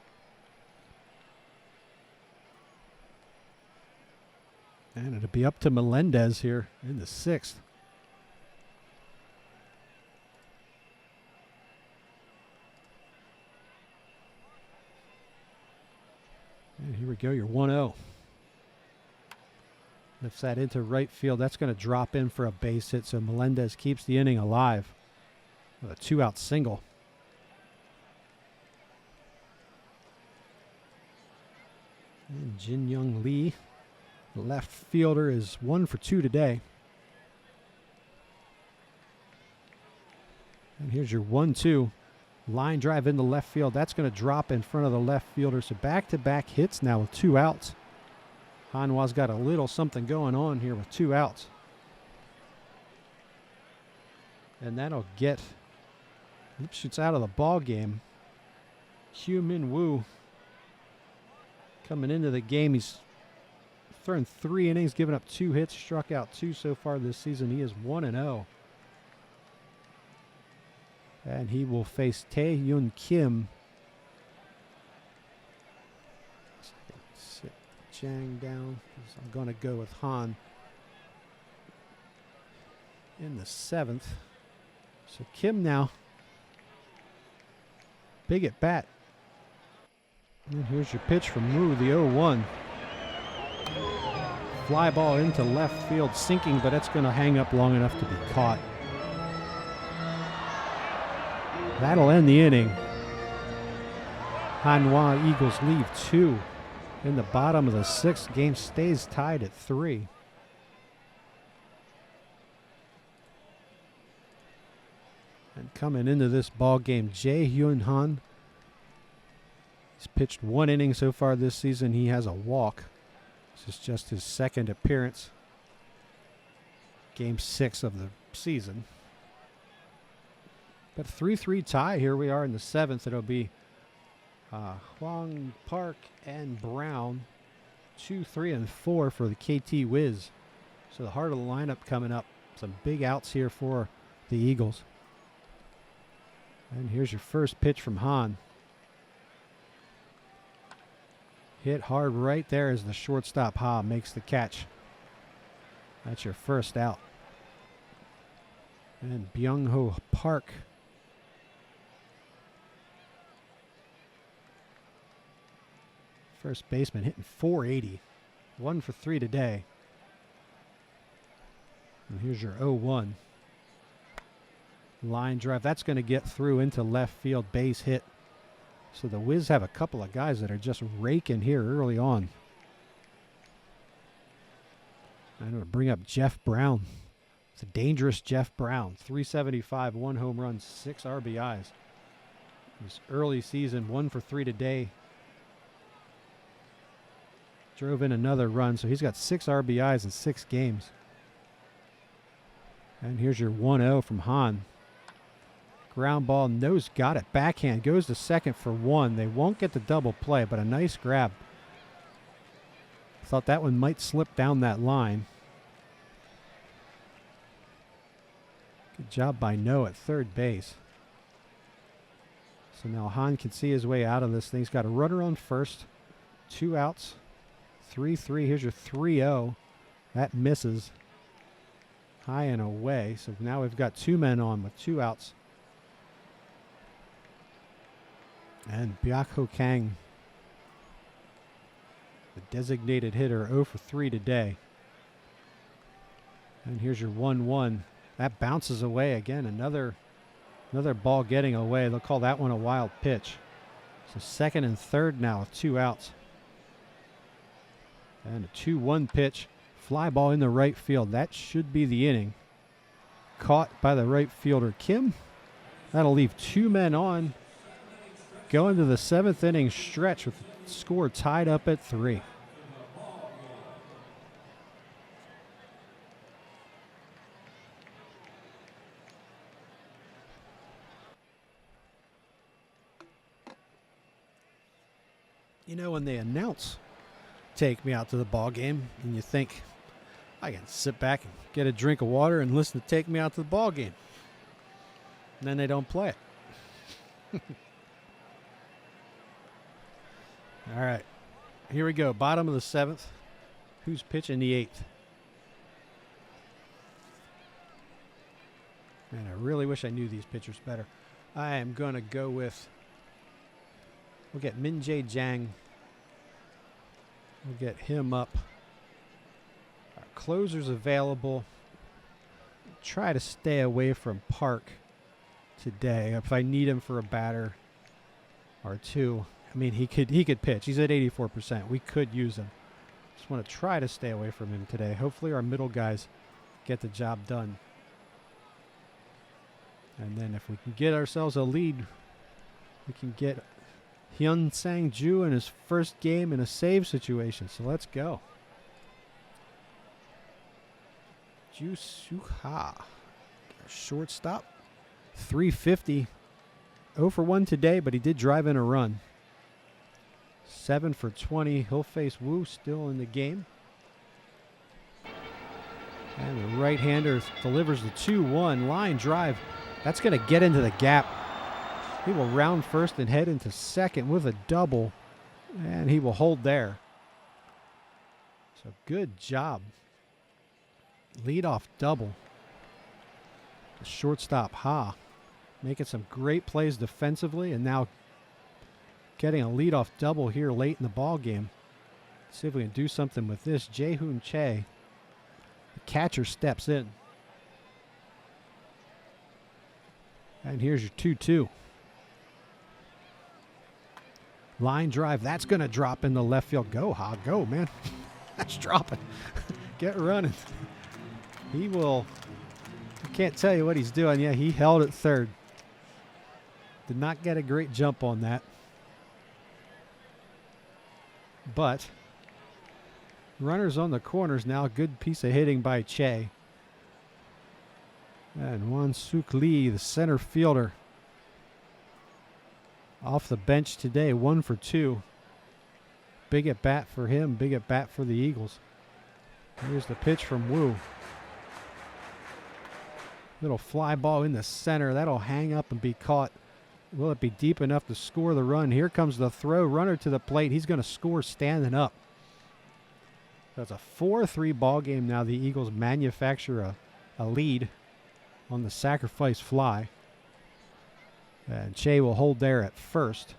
And it'll be up to Melendez here in the 6th. And here we go, your 1-0. Lifts that into right field. That's going to drop in for a base hit, so Melendez keeps the inning alive with a 2-out single. And Jin Young Lee, the left fielder, is 1 for 2 today. And here's your 1-2. Line drive into left field. That's going to drop in front of the left fielder. So back-to-back hits now with 2 outs. Hanwha's got a little something going on here with 2 outs. And that'll get Lipschutz out of the ball game. Hugh Min Woo coming into the game. He's thrown 3 innings, given up 2 hits, struck out 2 so far this season. He is 1-0. And he will face Tae Yun Kim. Sit Chang down. I'm going to go with Han in the 7th. So Kim now. Big at bat. And here's your pitch from Wu, the 0-1. Fly ball into left field, sinking, but it's going to hang up long enough to be caught. That'll end the inning. Hanwha Eagles leave 2 in the bottom of the 6th. Game stays tied at 3. And coming into this ball game, Jae Hyun Han. He's pitched 1 inning so far this season. He has a walk. This is just his 2nd appearance. Game 6 of the season. But 3-3 tie. Here we are in the 7th. It'll be Hwang Park and Brown. 2, 3, and 4 for the KT Wiz. So the heart of the lineup coming up. Some big outs here for the Eagles. And here's your first pitch from Han. Hit hard right there as the shortstop Ha makes the catch. That's your first out. And Byung-ho Park first baseman hitting .480. 1 for 3 today. And here's your 0-1. Line drive. That's going to get through into left field, base hit. So the Wiz have a couple of guys that are just raking here early on. I'm going to bring up Jeff Brown. It's a dangerous Jeff Brown. 375, 1 home run, 6 RBIs. This early season, 1 for 3 today. Drove in another run, so he's got 6 RBIs in 6 games. And here's your 1-0 from Han. Ground ball, No's got it. Backhand, goes to second for 1. They won't get the double play, but a nice grab. Thought that one might slip down that line. Good job by No at third base. So now Han can see his way out of this thing. He's got a runner on first. 2 outs. 3-3. Here's your 3-0. That misses. high and away. So now we've got 2 men on with 2 outs. And Byakho Kang, the designated hitter, 0 for 3 today. And here's your 1-1. That bounces away again. Another ball getting away. They'll call that one a wild pitch. So second and third now with 2 outs. And a 2-1 pitch. Fly ball in the right field. That should be the inning. Caught by the right fielder, Kim. That'll leave 2 men on. Going to the 7th inning stretch with the score tied up at 3. You know, when they announce "Take me out to the ball game," and you think, I can sit back and get a drink of water and listen to "Take Me Out to the Ball Game." And then they don't play it. All right, here we go. Bottom of the 7th. Who's pitching the 8th? Man, I really wish I knew these pitchers better. I am going to go with, we'll get Min Jae Jang. We'll get him up. Our closer's available. Try to stay away from Park today. If I need him for a batter or 2, I mean, he could pitch. He's at 84%. We could use him. Just want to try to stay away from him today. Hopefully our middle guys get the job done. And then if we can get ourselves a lead, we can get Hyun Sang-ju in his first game in a save situation. So let's go. Ju Soo-ha, shortstop, 350. 0 for 1 today, but he did drive in a run. 7 for 20. He'll face Woo still in the game. And the right-hander delivers the 2-1 line drive. That's going to get into the gap. He will round first and head into second with a double, and he will hold there. So good job. Leadoff double. The shortstop, Ha, making some great plays defensively, and now getting a leadoff double here late in the ball game. Let's see if we can do something with this. Jae-hoon Che, the catcher, steps in. And here's your 2-2. Line drive. That's going to drop in the left field. Go, Ha. Go, man. That's dropping. Get running. He will. I can't tell you what he's doing. Yeah, he held at third. Did not get a great jump on that. But runners on the corners now. Good piece of hitting by Che. And Won-Suk Lee, the center fielder, off the bench today, 1 for 2. Big at bat for him, big at bat for the Eagles. Here's the pitch from Woo. Little fly ball in the center. That'll hang up and be caught. Will it be deep enough to score the run? Here comes the throw. Runner to the plate. He's going to score standing up. So it's a 4-3 ball game now. The Eagles manufacture a lead on the sacrifice fly. And Che will hold there at first.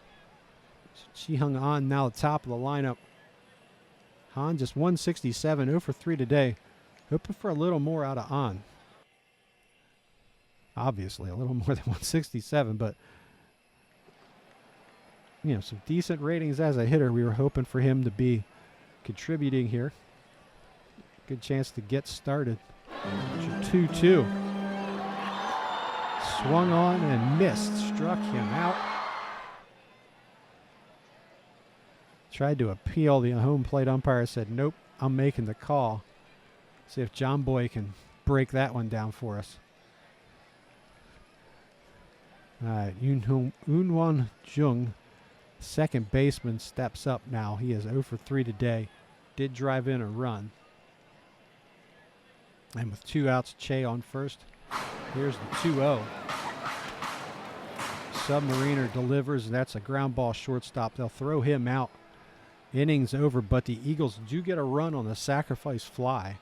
So Chi-Hung An now the top of the lineup. Han just 167, 0 for 3 today. Hoping for a little more out of An. Obviously, a little more than 167, but you know, some decent ratings as a hitter. We were hoping for him to be contributing here. Good chance to get started. 2-2. Swung on and missed. Struck him out. Tried to appeal. The home plate umpire said, nope, I'm making the call. See if John Boy can break that one down for us. All right, Eunwon Jung, second baseman, steps up now. He is 0 for 3 today. Did drive in a run. And with 2 outs, Che on first. Here's the 2-0. Submariner delivers, and that's a ground ball shortstop. They'll throw him out. Innings over, but the Eagles do get a run on the sacrifice fly.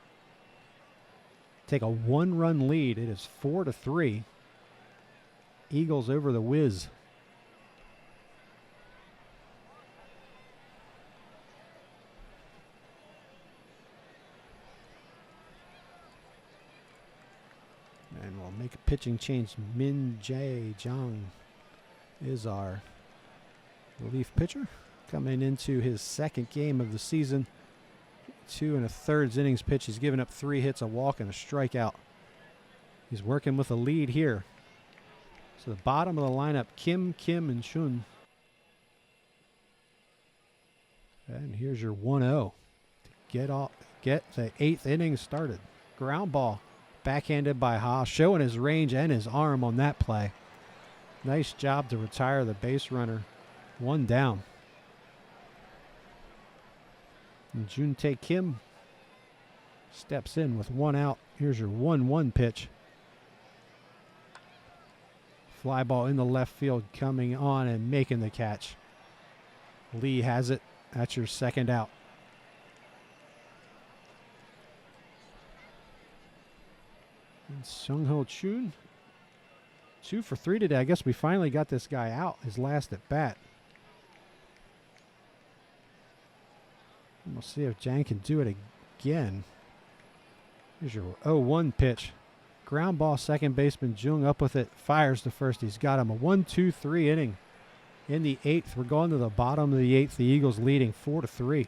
take a 1-run lead. It is 4-3. Eagles over the Wiz. And we'll make a pitching change. Min Jae Jung is our relief pitcher, coming into his second game of the season. 2 1/3 innings pitch. He's given up 3 hits, a walk, and a strikeout. He's working with a lead here. So the bottom of the lineup, Kim, and Shun. And here's your 1-0 to get the 8th inning started. Ground ball, backhanded by Ha, showing his range and his arm on that play. Nice job to retire the base runner. 1 down. And Juntae Kim steps in with 1 out. Here's your 1-1 pitch. Fly ball in the left field, coming on and making the catch. Lee has it. That's your 2nd out. And Sung Ho Chun, 2 for 3 today. I guess we finally got this guy out, his last at bat. And we'll see if Jang can do it again. Here's your 0-1 pitch. Ground ball, second baseman Jung up with it. Fires to first. He's got him. A 1-2-3 inning. In the 8th, we're going to the bottom of the 8th. The Eagles leading 4-3.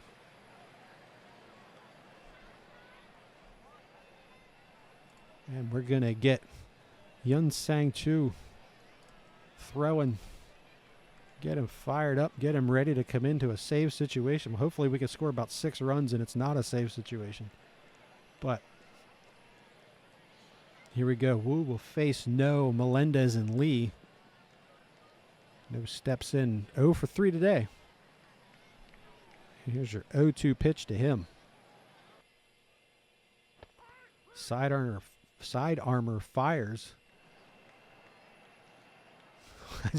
And we're going to get Yun Sang Chu throwing. Get him fired up. Get him ready to come into a save situation. Hopefully we can score about 6 runs and it's not a save situation. But here we go. Wu will face No, Melendez, and Lee. No steps in. 0 for 3 today. Here's your 0-2 pitch to him. Side armor fires. I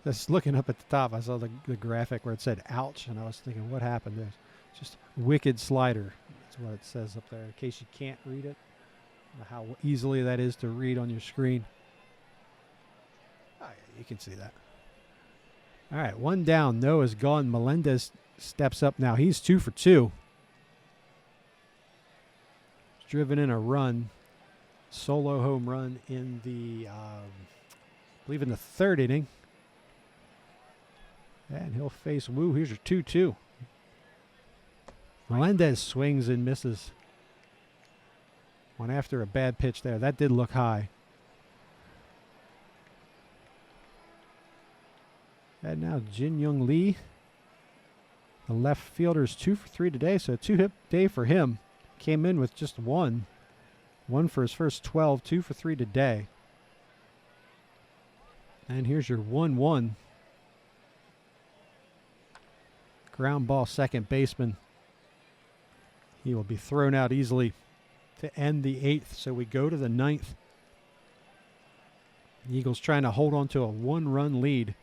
just looking up at the top, I saw the graphic where it said ouch, and I was thinking, what happened there? Just wicked slider. That's what it says up there, in case you can't read it. How easily that is to read on your screen. Oh, yeah, you can see that. All right, 1 down. No is gone. Melendez steps up now. He's 2 for 2. He's driven in a run. Solo home run in the, I believe in the 3rd inning. And he'll face Wu. Here's your 2-2. Melendez swings and misses. One after a bad pitch there. That did look high. And now Jin Young Lee. The left fielder's 2 for 3 today, so a 2-hit day for him. Came in with just 1. 1 for his first 12, 2 for 3 today. And here's your 1-1. Ground ball, second baseman. He will be thrown out easily to end the 8th, so we go to the 9th. The Eagles trying to hold on to a 1-run lead.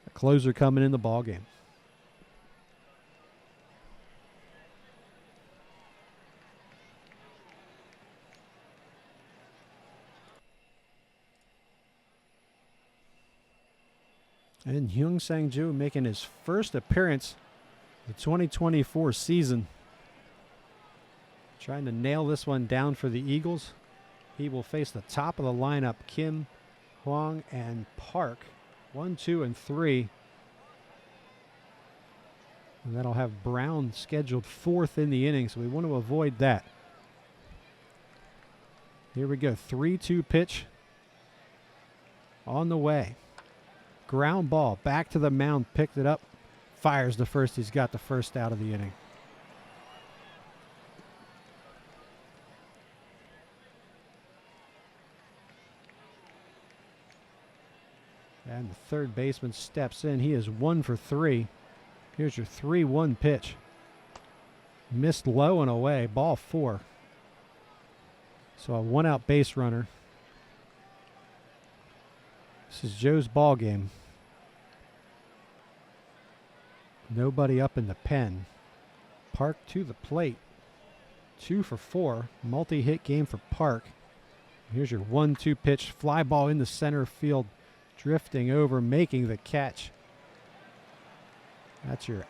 A closer coming in the ballgame. And Hyung Sang-ju making his first appearance the 2024 season. Trying to nail this one down for the Eagles. He will face the top of the lineup, Kim, Huang, and Park. 1, 2, and 3. And that'll have Brown scheduled 4th in the inning, so we want to avoid that. Here we go. 3-2 pitch on the way. Ground ball back to the mound, picked it up, fires the first. He's got the first out of the inning. And the third baseman steps in. He is 1 for 3. Here's your 3-1 pitch. Missed low and away. Ball 4. So a 1-out base runner. This is Joe's ball game. Nobody up in the pen. Park to the plate. 2 for 4. Multi-hit game for Park. Here's your 1-2 pitch. Fly ball in the center field. Drifting over, making the catch. That's your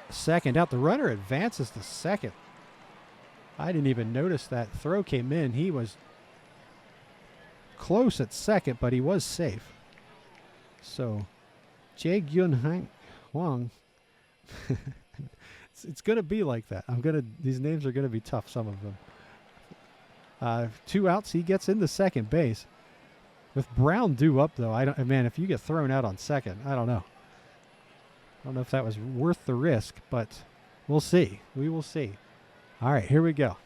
second out. The runner advances to second. I didn't even notice that throw came in. He was close at second, but he was safe. So, Jae-gyun Hwang. It's going to be like that. These names are going to be tough, some of them. 2 outs, he gets into second base. With Brown due up, though, man, if you get thrown out on second, I don't know. I don't know if that was worth the risk, but we'll see. We will see. All right, here we go.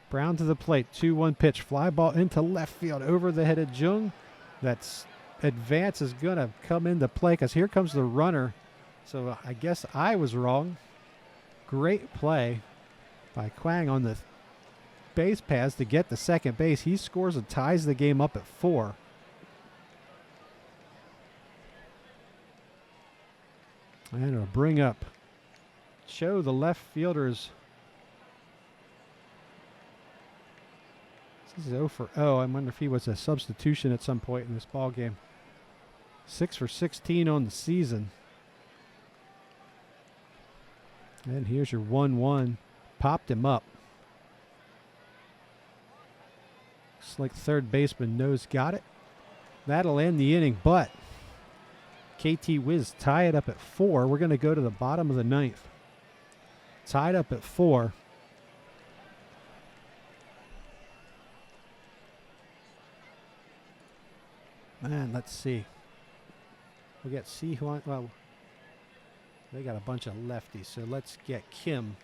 Brown to the plate, 2-1 pitch. Fly ball into left field over the head of Jung. That's advance is going to come into play because here comes the runner. So I guess I was wrong. Great play by Kwang on the base pass to get the second base. He scores and ties the game up at 4. And it'll bring up Cho, the left fielders. This is 0 for 0. I wonder if he was a substitution at some point in this ball game. 6 for 16 on the season. And here's your 1-1. Popped him up. Looks like third baseman knows got it. That'll end the inning, but KT Wiz tie it up at 4. We're going to go to the bottom of the 9th. Tied up at 4. Man, let's see. We got Sihuan. Well, they got a bunch of lefties, so let's get Kim.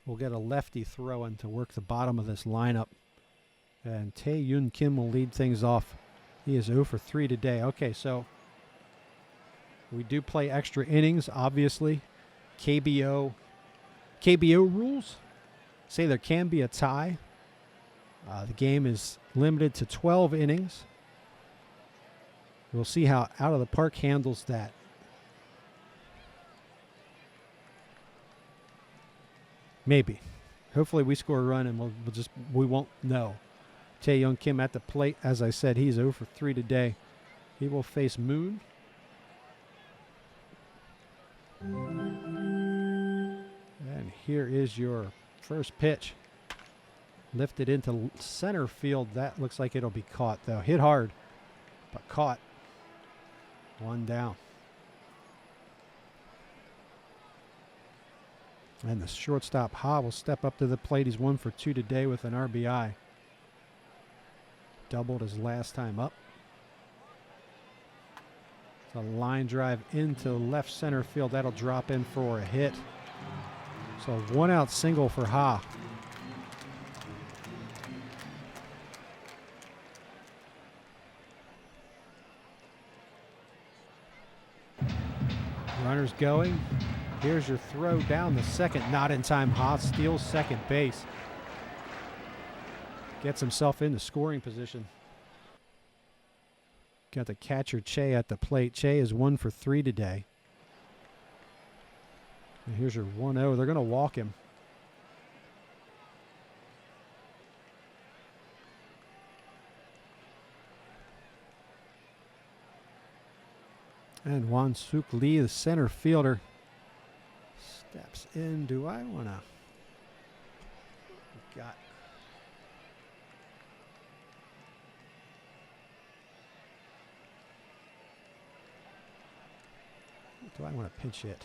We'll get a lefty throw-in to work the bottom of this lineup. And Tae-Yun Kim will lead things off. He is 0 for 3 today. Okay, so we do play extra innings, obviously. KBO rules say there can be a tie. The game is limited to 12 innings. We'll see how Out of the Park handles that. Maybe. Hopefully we score a run and we won't know. Tae-Young Kim at the plate. As I said, he's 0 for 3 today. He will face Moon. And here is your first pitch. Lifted into center field. That looks like it'll be caught, though. Hit hard, but caught. 1 down. And the shortstop, Ha, will step up to the plate. He's 1 for 2 today with an RBI. Doubled his last time up. It's a line drive into left center field. That'll drop in for a hit. So 1 out single for Ha. Runners going. Here's your throw down the second. Not in time. Ha steals second base. Gets himself into scoring position. Got the catcher Che at the plate. Che is 1 for 3 today. And here's your 1-0. They're going to walk him. And Wan Suk Lee, the center fielder, steps in. Do I want to? Got. Do I want to pinch hit?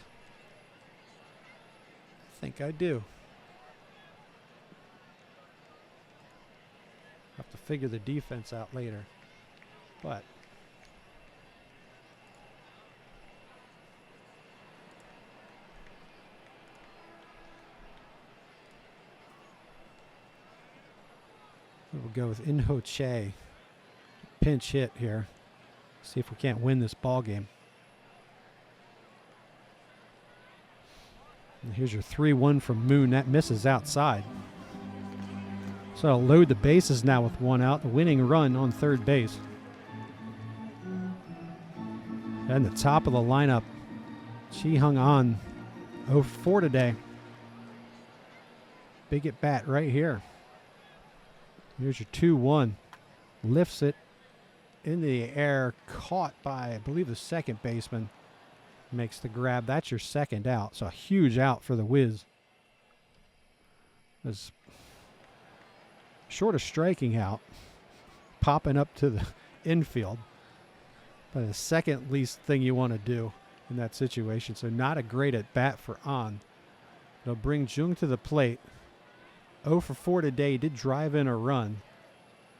I think I do. Have to figure the defense out later. But we'll go with Inho Che. Pinch hit here. See if we can't win this ball game. And here's your 3-1 from Moon. That misses outside. So I'll load the bases now with 1 out. The winning run on third base. And the top of the lineup, Chi Hung An, 0 for 4 today. Big at bat right here. Here's your 2-1. Lifts it into the air, caught by, I believe, the second baseman. Makes the grab. That's your second out. So a huge out for the Wiz. As short of striking out, popping up to the infield. But the second least thing you want to do in that situation. So not a great at bat for An. They'll bring Jung to the plate. 0 for 4 today. He did drive in a run.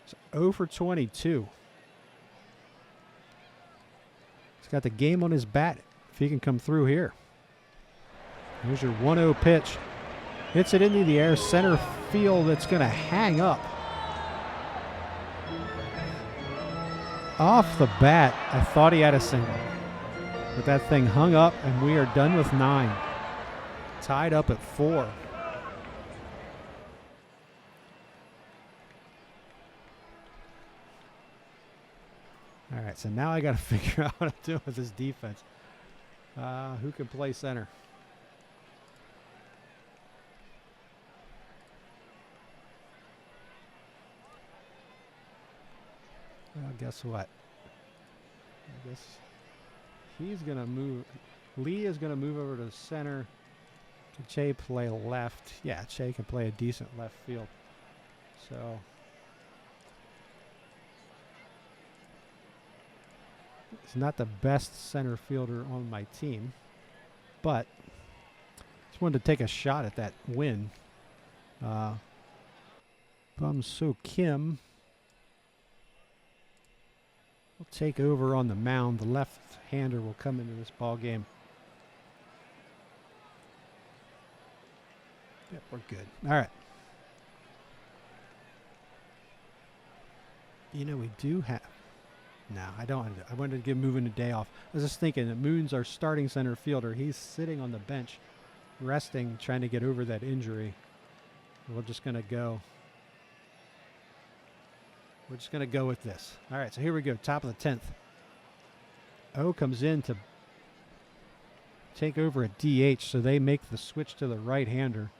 So 0 for 22. He's got the game on his bat if he can come through here. Here's your 1-0 pitch. Hits it into the air, center field. It's going to hang up. Off the bat, I thought he had a single. But that thing hung up, and we are done with 9. Tied up at 4. All right, so now I got to figure out what I'm doing with this defense. Who can play center? Well, guess what? I guess he's going to move. Lee is going to move over to center. Can Che play left? Yeah, Che can play a decent left field. So he's not the best center fielder on my team, but just wanted to take a shot at that win. Bum So Kim will take over on the mound. The left-hander will come into this ball game. Yep, we're good. All right. You know, we do have... No, I don't. I wanted to give Moon a day off. I was just thinking that Moon's our starting center fielder. He's sitting on the bench, resting, trying to get over that injury. We're just going to go. We're just going to go with this. All right, so here we go. Top of the 10th. O comes in to take over at DH, so they make the switch to the right-hander.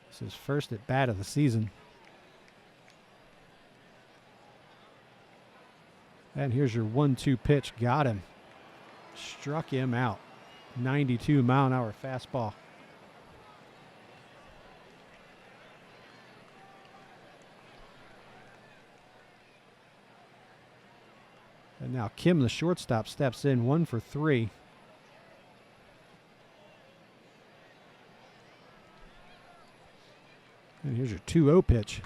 This is first at bat of the season. And here's your 1-2 pitch. Got him. Struck him out. 92-mile-an-hour fastball. And now Kim, the shortstop, steps in 1 for 3. And here's your 2-0 pitch.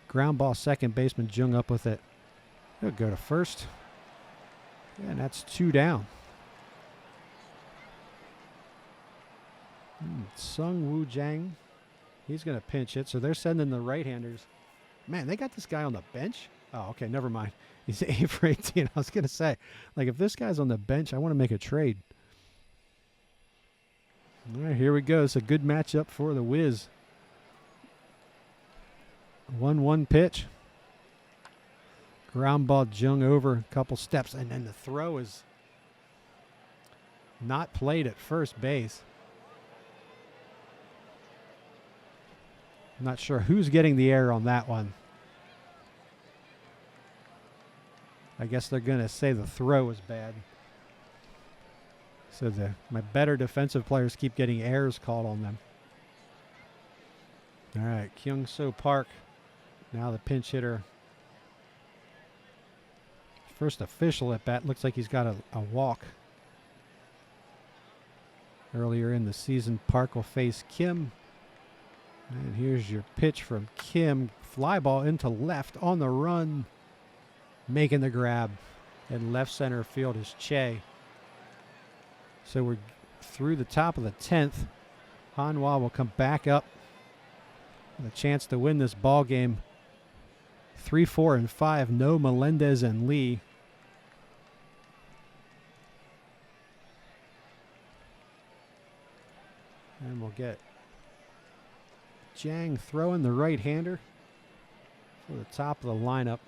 Ground ball, second baseman Jung up with it. He'll go to first. And that's 2 down. Sung Woo Jang. He's going to pinch hit. So they're sending the right-handers. Man, they got this guy on the bench? Oh, okay, never mind. He's 8 for 18. I was going to say, like, if this guy's on the bench, I want to make a trade. All right, here we go. It's a good matchup for the Wiz. 1-1 pitch. Ground ball, Jung over a couple steps, and then the throw is not played at first base. I'm not sure who's getting the error on that one. I guess they're going to say the throw was bad. So my better defensive players keep getting errors called on them. All right, Kyung So Park, now the pinch hitter. First official at bat. Looks like he's got a walk. Earlier in the season, Park will face Kim. And here's your pitch from Kim. Fly ball into left on the run. Making the grab. And left center field is Che. So we're through the top of the 10th. Hanwha will come back up with a chance to win this ball game. 3, 4, and 5. No Melendez and Lee. And we'll get Jang throwing the right-hander for the top of the lineup.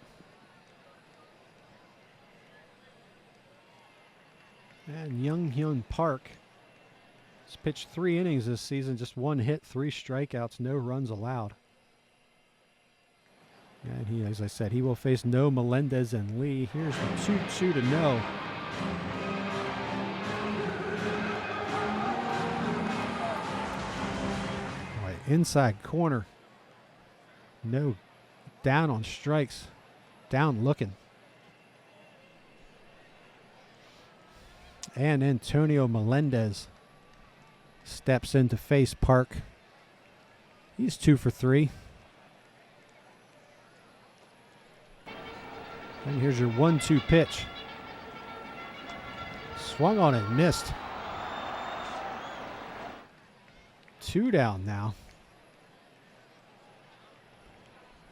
And Young Hyun Park He's pitched 3 innings this season, just 1 hit, 3 strikeouts, no runs allowed. And he, as I said, he will face no Melendez and Lee. Here's the 2-2 to no. Right, inside corner. No, down on strikes. Down looking. And Antonio Melendez steps in to face Park. He's 2 for 3. And here's your 1-2 pitch. Swung on and missed. 2 down now.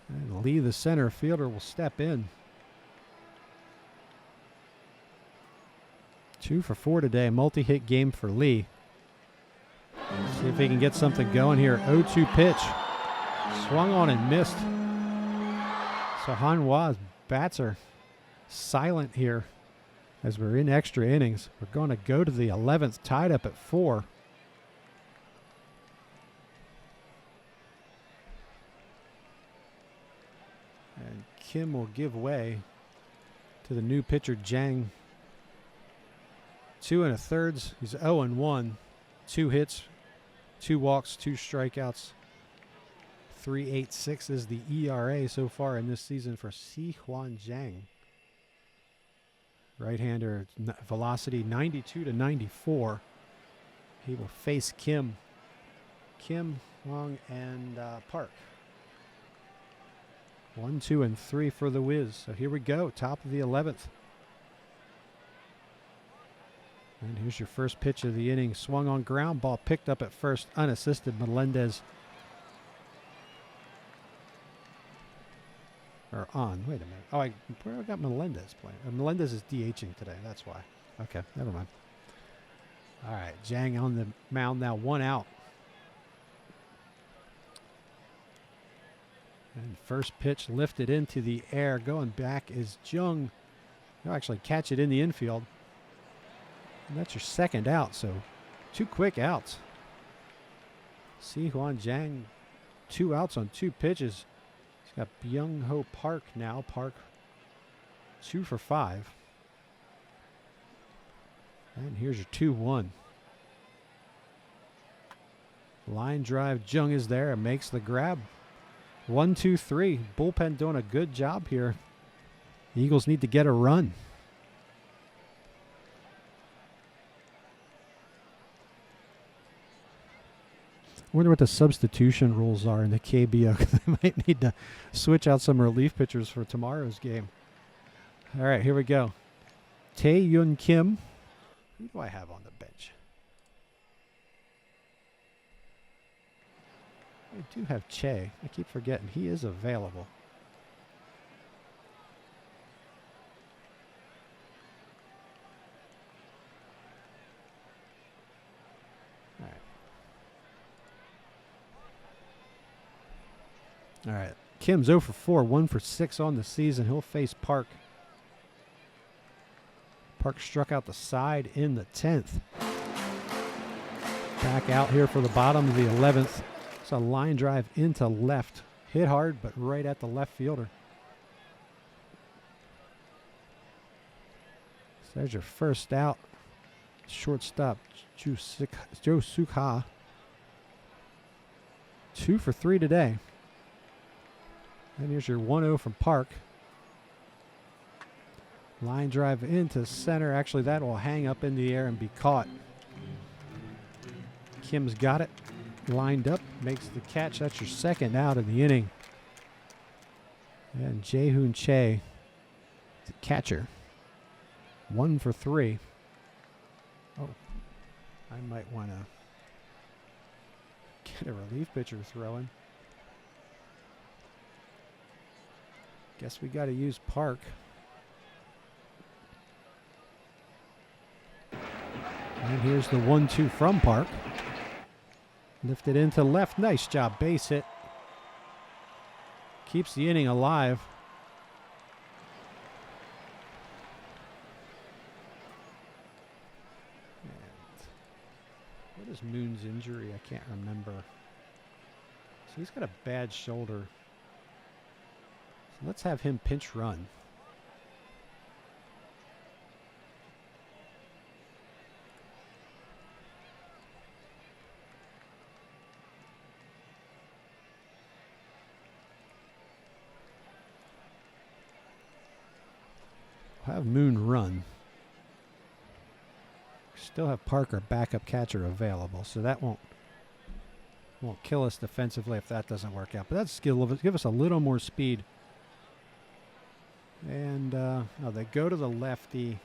And Lee, the center fielder, will step in. 2 for 4 today. Multi-hit game for Lee. See if he can get something going here. 0-2 pitch. Swung on and missed. So Hanwha's bats are silent here as we're in extra innings. We're going to go to the 11th, tied up at 4. And Kim will give way to the new pitcher, Jang. 2 1/3. He's 0-1. 2 hits, 2 walks, 2 strikeouts. 3.86 is the ERA so far in this season for Si-Hwan Jang. Right-hander, velocity 92 to 94. He will face Kim, Wong, and Park. 1, 2, and 3 for the Wiz. So here we go, top of the 11th. And here's your first pitch of the inning. Swung on ground ball, picked up at first, unassisted. Melendez. Or on. Wait a minute. Oh, I got Melendez playing. Melendez is DHing today. That's why. Okay, never mind. All right, Jang on the mound now, 1 out. And first pitch lifted into the air. Going back is Jung. He'll actually catch it in the infield. And that's your second out, so 2 quick outs. Si-Hwan Jang, 2 outs on 2 pitches. He's got Byung-Ho Park now. Park 2 for 5. And here's your 2-1. Line drive. Jung is there and makes the grab. 1, 2, 3. Bullpen doing a good job here. The Eagles need to get a run. I wonder what the substitution rules are in the KBO. They might need to switch out some relief pitchers for tomorrow's game. All right, here we go. Tae-Yun Kim. Who do I have on the bench? I do have Che. I keep forgetting he is available. All right. Kim's 0 for 4, 1 for 6 on the season. He'll face Park. Park struck out the side in the 10th. Back out here for the bottom of the 11th. It's a line drive into left. Hit hard, but right at the left fielder. So there's your first out. Shortstop, Jo Suk-ha. 2 for 3 today. And here's your 1-0 from Park. Line drive into center. Actually, that will hang up in the air and be caught. Kim's got it. Lined up. Makes the catch. That's your second out of the inning. And Jae-Hoon Che, the catcher. 1 for 3. Oh, I might want to get a relief pitcher throwing. Guess we got to use Park. And here's the 1-2 from Park. Lifted into left. Nice job. Base hit. Keeps the inning alive. And what is Moon's injury? I can't remember. So he's got a bad shoulder. So let's have him pinch run. Have Moon run. Still have Parker, backup catcher, available, so that won't kill us defensively if that doesn't work out. But that's skill. Give us a little more speed. And they go to the lefty.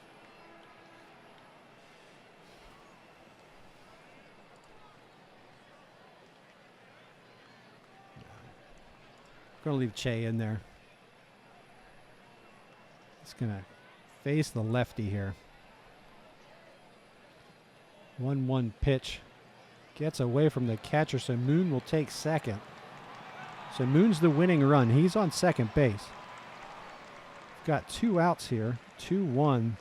Going to leave Che in there. It's going to face the lefty here. 1-1 pitch. Gets away from the catcher, so Moon will take second. So Moon's the winning run. He's on second base. Got 2 outs here. 2-1.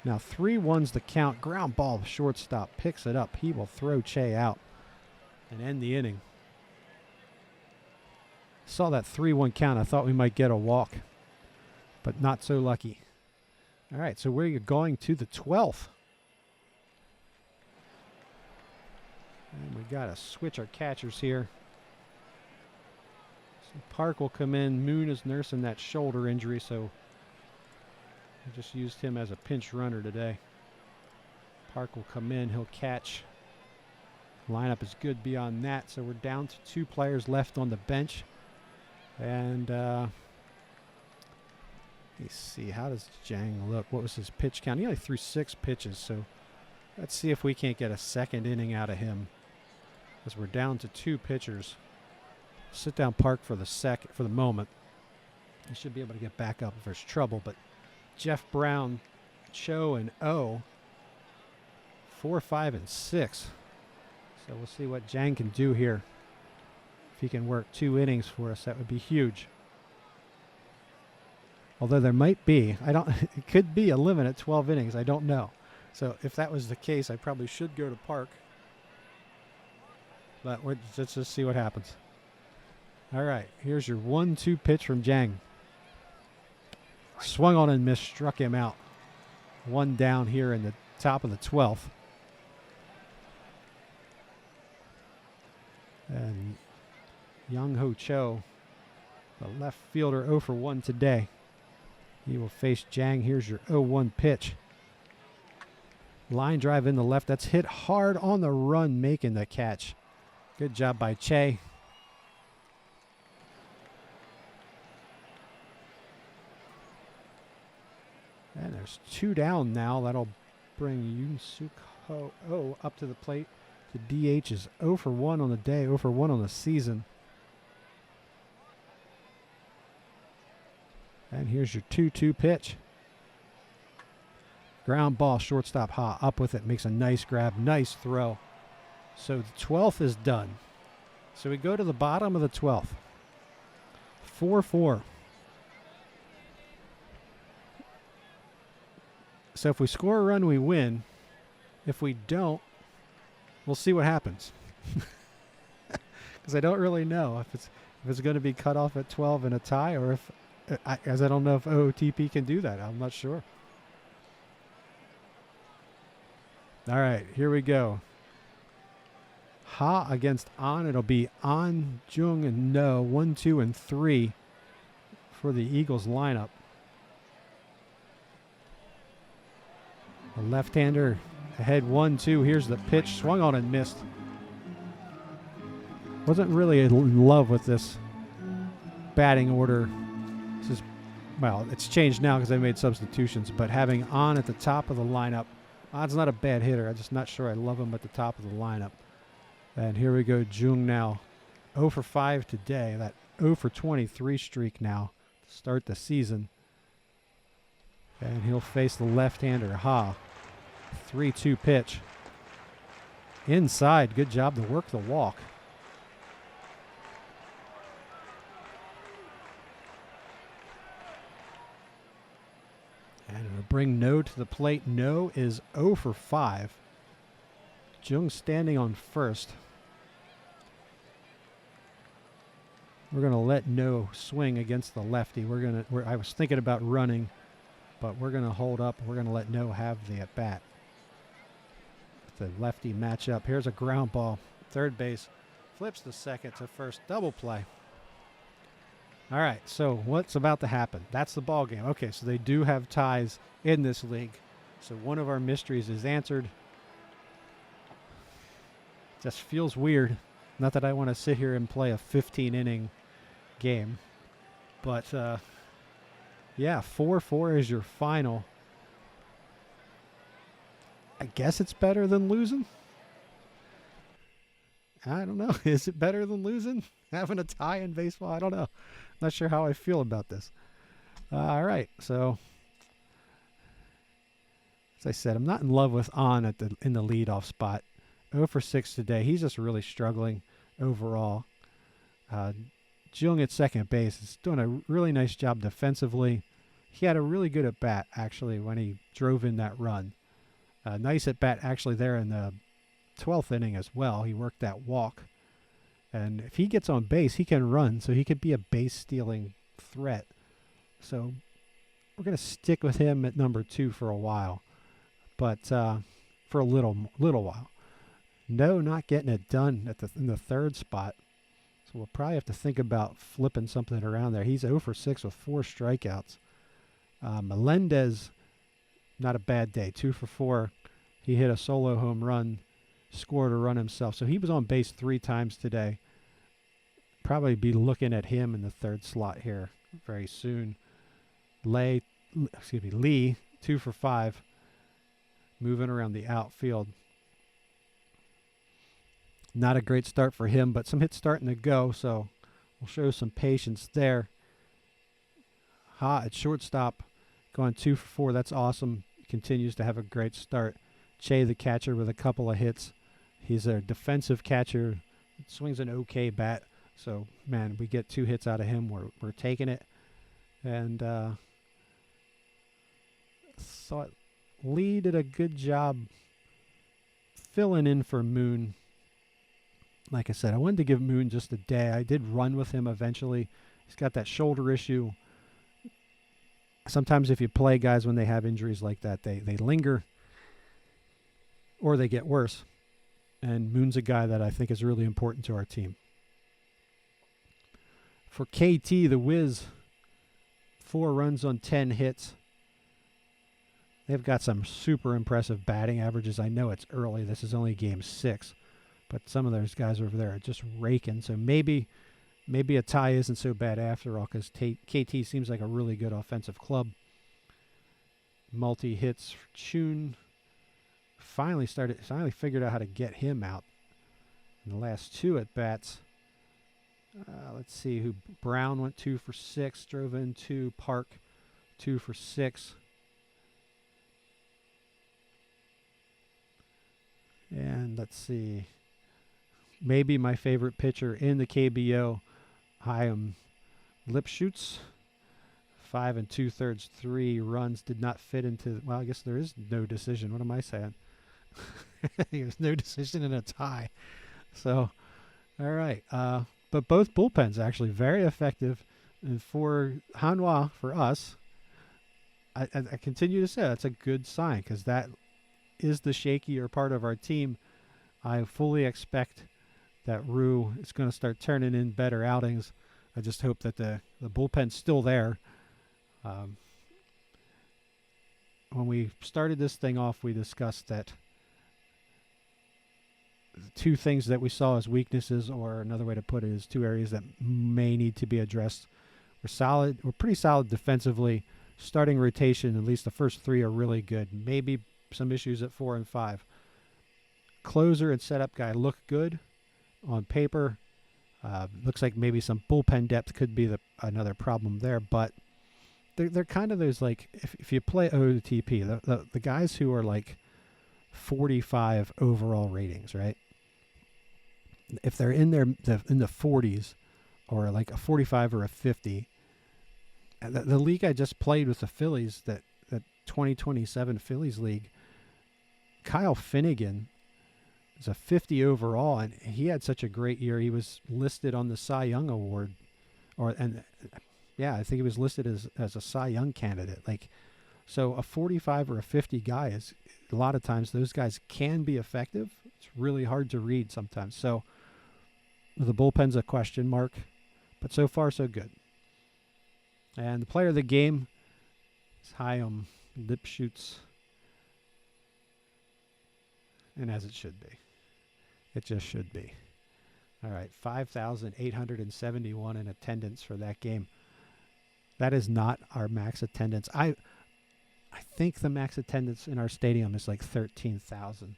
Now 3-1's the count. Ground ball, shortstop picks it up. He will throw Che out and end the inning. Saw that 3-1 count. I thought we might get a walk, but not so lucky. All right, so we're going to the 12th. And we got to switch our catchers here. So Park will come in. Moon is nursing that shoulder injury, so I just used him as a pinch runner today. Park will come in. He'll catch. Lineup is good beyond that, so we're down to 2 players left on the bench. And let's see, how does Jang look? What was his pitch count? He only threw 6 pitches, so let's see if we can't get a second inning out of him. As we're down to 2 pitchers. Sit down Park for the moment. He should be able to get back up if there's trouble. But Jeff Brown, Cho, and O, 4, 5, and 6. So we'll see what Jang can do here. If he can work 2 innings for us, that would be huge. Although there might be, it could be a limit at 12 innings. I don't know. So if that was the case, I probably should go to Park. But let's just see what happens. All right, here's your 1-2 pitch from Jang. Swung on and missed, struck him out. 1 down here in the top of the 12th. And Young Ho Cho, the left fielder, 0 for 1 today. He will face Jang. Here's your 0-1 pitch. Line drive in the left. That's hit hard on the run, making the catch. Good job by Che. And there's 2 down now. That'll bring Yoon Suk Ho up to the plate. The DH is 0 for 1 on the day, 0 for 1 on the season. And here's your 2-2 pitch. Ground ball, shortstop Ha up with it, makes a nice grab, nice throw. So the 12th is done. So we go to the bottom of the 12th. 4-4. So if we score a run, we win. If we don't, we'll see what happens. Because I don't really know if it's going to be cut off at 12 in a tie, or if, as I don't know if OOTP can do that. I'm not sure. All right, here we go. Ha against An. It'll be An, Jung, and No. 1, 2, and 3 for the Eagles lineup. The left-hander ahead 1-2. Here's the pitch. Swung on and missed. Wasn't really in love with this batting order. This is, well, it's changed now because they made substitutions, but having An at the top of the lineup. An's not a bad hitter. I'm just not sure I love him at the top of the lineup. And here we go, Jung now. 0 for 5 today. That 0 for 23 streak now to start the season. And he'll face the left-hander, Ha. 3-2 pitch. Inside. Good job to work the walk. And it'll bring No to the plate. No is 0 for 5. Jung standing on first. We're going to let No swing against the lefty. I was thinking about running, but we're going to hold up. We're going to let No have the at bat. The lefty matchup. Here's a ground ball. Third base. Flips to second to first. Double play. All right, so what's about to happen? That's the ball game. Okay, so they do have ties in this league. So one of our mysteries is answered. Just feels weird. Not that I want to sit here and play a 15-inning game. But, yeah, 4-4 is your final. I guess it's better than losing. I don't know. Is it better than losing? Having a tie in baseball? I don't know. Not sure how I feel about this. All right. So, as I said, I'm not in love with An in the leadoff spot. 0 for 6 today. He's just really struggling overall. Jung at second base is doing a really nice job defensively. He had a really good at bat, actually, when he drove in that run. Nice at bat, actually, there in the 12th inning as well. He worked that walk. And if he gets on base, he can run, so he could be a base-stealing threat. So we're going to stick with him at number 2 for a while, but for a little while. No, not getting it done in the third spot. So we'll probably have to think about flipping something around there. He's 0 for 6 with 4 strikeouts. Melendez, not a bad day. 2 for 4. He hit a solo home run, scored a run himself. So he was on base 3 times today. Probably be looking at him in the third slot here very soon. Lee, 2 for 5, moving around the outfield. Not a great start for him, but some hits starting to go, so we'll show some patience there. Ha at shortstop, going 2 for 4. That's awesome. Continues to have a great start. Che, the catcher, with a couple of hits. He's a defensive catcher. Swings an okay bat. So, man, we get 2 hits out of him. We're taking it. And thought Lee did a good job filling in for Moon. Like I said, I wanted to give Moon just a day. I did run with him eventually. He's got that shoulder issue. Sometimes if you play guys when they have injuries like that, they linger or they get worse. And Moon's a guy that I think is really important to our team. For KT, the Wiz, 4 runs on 10 hits. They've got some super impressive batting averages. I know it's early. This is only game 6. But some of those guys over there are just raking. So maybe a tie isn't so bad after all, because KT seems like a really good offensive club. Multi-hits for Chun. Finally figured out how to get him out in the last 2 at-bats. Let's see who. Brown went 2 for 6. Drove in 2. Park 2 for 6. And let's see. Maybe my favorite pitcher in the KBO, Chaim Lipschutz. 5 2/3, 3 runs, did not fit into. Well, I guess there is no decision. What am I saying? There's no decision in a tie. So, all right. But both bullpens actually very effective. And for Hanwha, for us, I continue to say that's a good sign, because that is the shakier part of our team. I fully expect that Rue is going to start turning in better outings. I just hope that the bullpen's still there. When we started this thing off, we discussed that 2 things that we saw as weaknesses, or another way to put it is 2 areas that may need to be addressed. We're pretty solid defensively. Starting rotation, at least the first 3 are really good. Maybe some issues at 4 and 5. Closer and setup guy look good on paper. Looks like maybe some bullpen depth could be another problem there, but they're kind of those, like, if you play OTP, the guys who are like 45 overall ratings, right? If they're in the 40s, or like a 45 or a 50, the league I just played with the Phillies, that 2027 Phillies league, Kyle Finnegan, It's a 50 overall, and he had such a great year. He was listed on the Cy Young Award, I think he was listed as a Cy Young candidate. Like, so a 45 or a 50 guy is, a lot of times those guys can be effective. It's really hard to read sometimes. So the bullpen's a question mark, but so far so good. And the player of the game is Chaim Lipschutz, and as it should be. It just should be. All right, 5,871 in attendance for that game. That is not our max attendance. I think the max attendance in our stadium is like 13,000.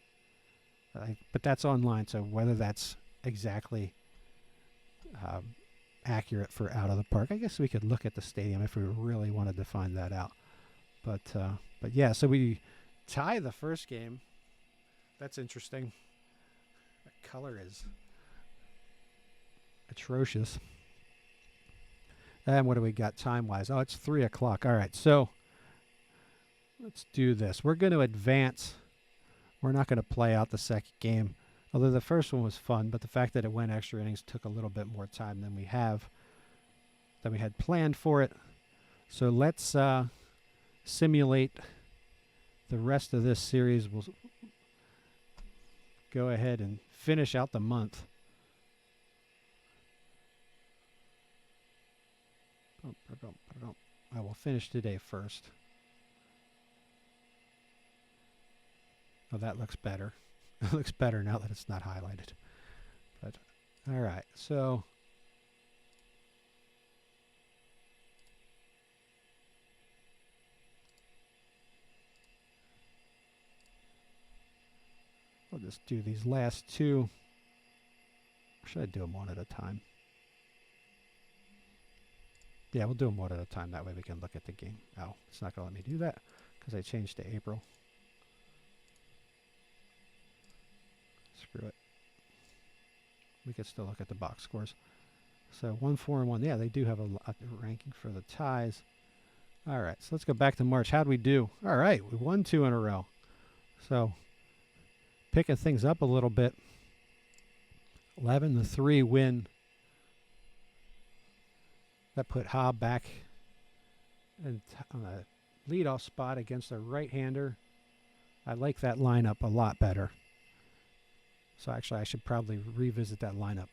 But that's online, so whether that's exactly accurate for out of the park, I guess we could look at the stadium if we really wanted to find that out. But yeah, so we tie the first game. That's interesting. That color is atrocious. And what do we got time-wise? Oh, it's 3 o'clock. All right, so let's do this. We're going to advance. We're not going to play out the second game, although the first one was fun, but the fact that it went extra innings took a little bit more time than we had planned for it. So let's simulate the rest of this series. We'll go ahead and finish out the month. I will finish today first. Oh, that looks better. It looks better now that it's not highlighted. But all right, so we'll just do these last two. Or should I do them one at a time? Yeah, we'll do them one at a time. That way we can look at the game. Oh, it's not going to let me do that because I changed to April. Screw it. We could still look at the box scores. So 1, 4, and 1. Yeah, they do have a ranking for the ties. All right, so let's go back to March. How'd we do? All right, we won 2 in a row. So picking things up a little bit. 11-3 win. That put Hobb back on a leadoff spot against a right-hander. I like that lineup a lot better. So actually, I should probably revisit that lineup.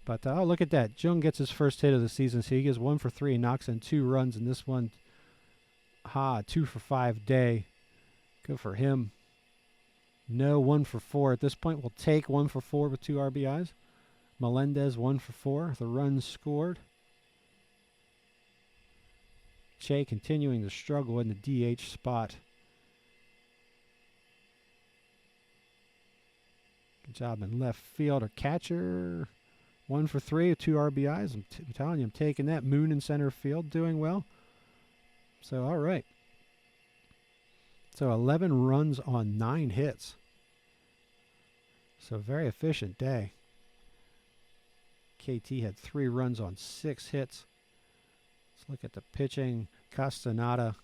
But oh, look at that. Jung gets his first hit of the season. So he gets 1 for 3 and knocks in 2 runs. And this one, 2 for 5 day. Good for him. No, 1 for 4. At this point, we'll take 1 for 4 with 2 RBIs. Melendez, 1 for 4. The runs scored. Che continuing to struggle in the DH spot. Good job in left field. Or catcher, 1 for 3 with 2 RBIs. I'm telling you, I'm taking that. Moon in center field, doing well. So, all right. So, 11 runs on 9 hits. So, very efficient day. KT had 3 runs on 6 hits. Let's look at the pitching. Castaneda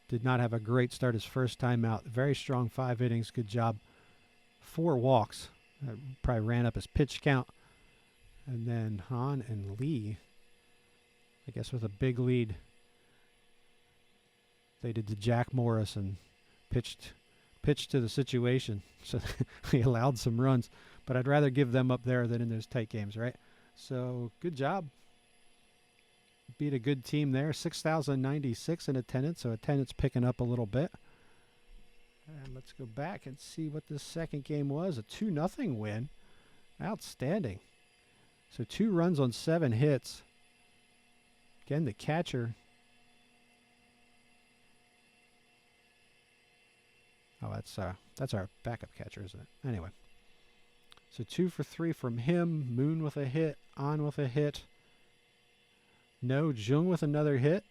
did not have a great start his first time out. Very strong 5 innings. Good job. 4 walks. Probably ran up his pitch count. And then Han and Lee, I guess with a big lead, they did the Jack Morris and pitched to the situation. So they allowed some runs. But I'd rather give them up there than in those tight games, right? So good job. Beat a good team there. 6,096 in attendance, so attendance picking up a little bit. And let's go back and see what this second game was. A 2-0 win. Outstanding. So 2 runs on 7 hits. Again, the catcher. Oh, that's our backup catcher, isn't it? Anyway. So 2 for 3 from him. Moon with a hit. An with a hit. No, Jung with another hit.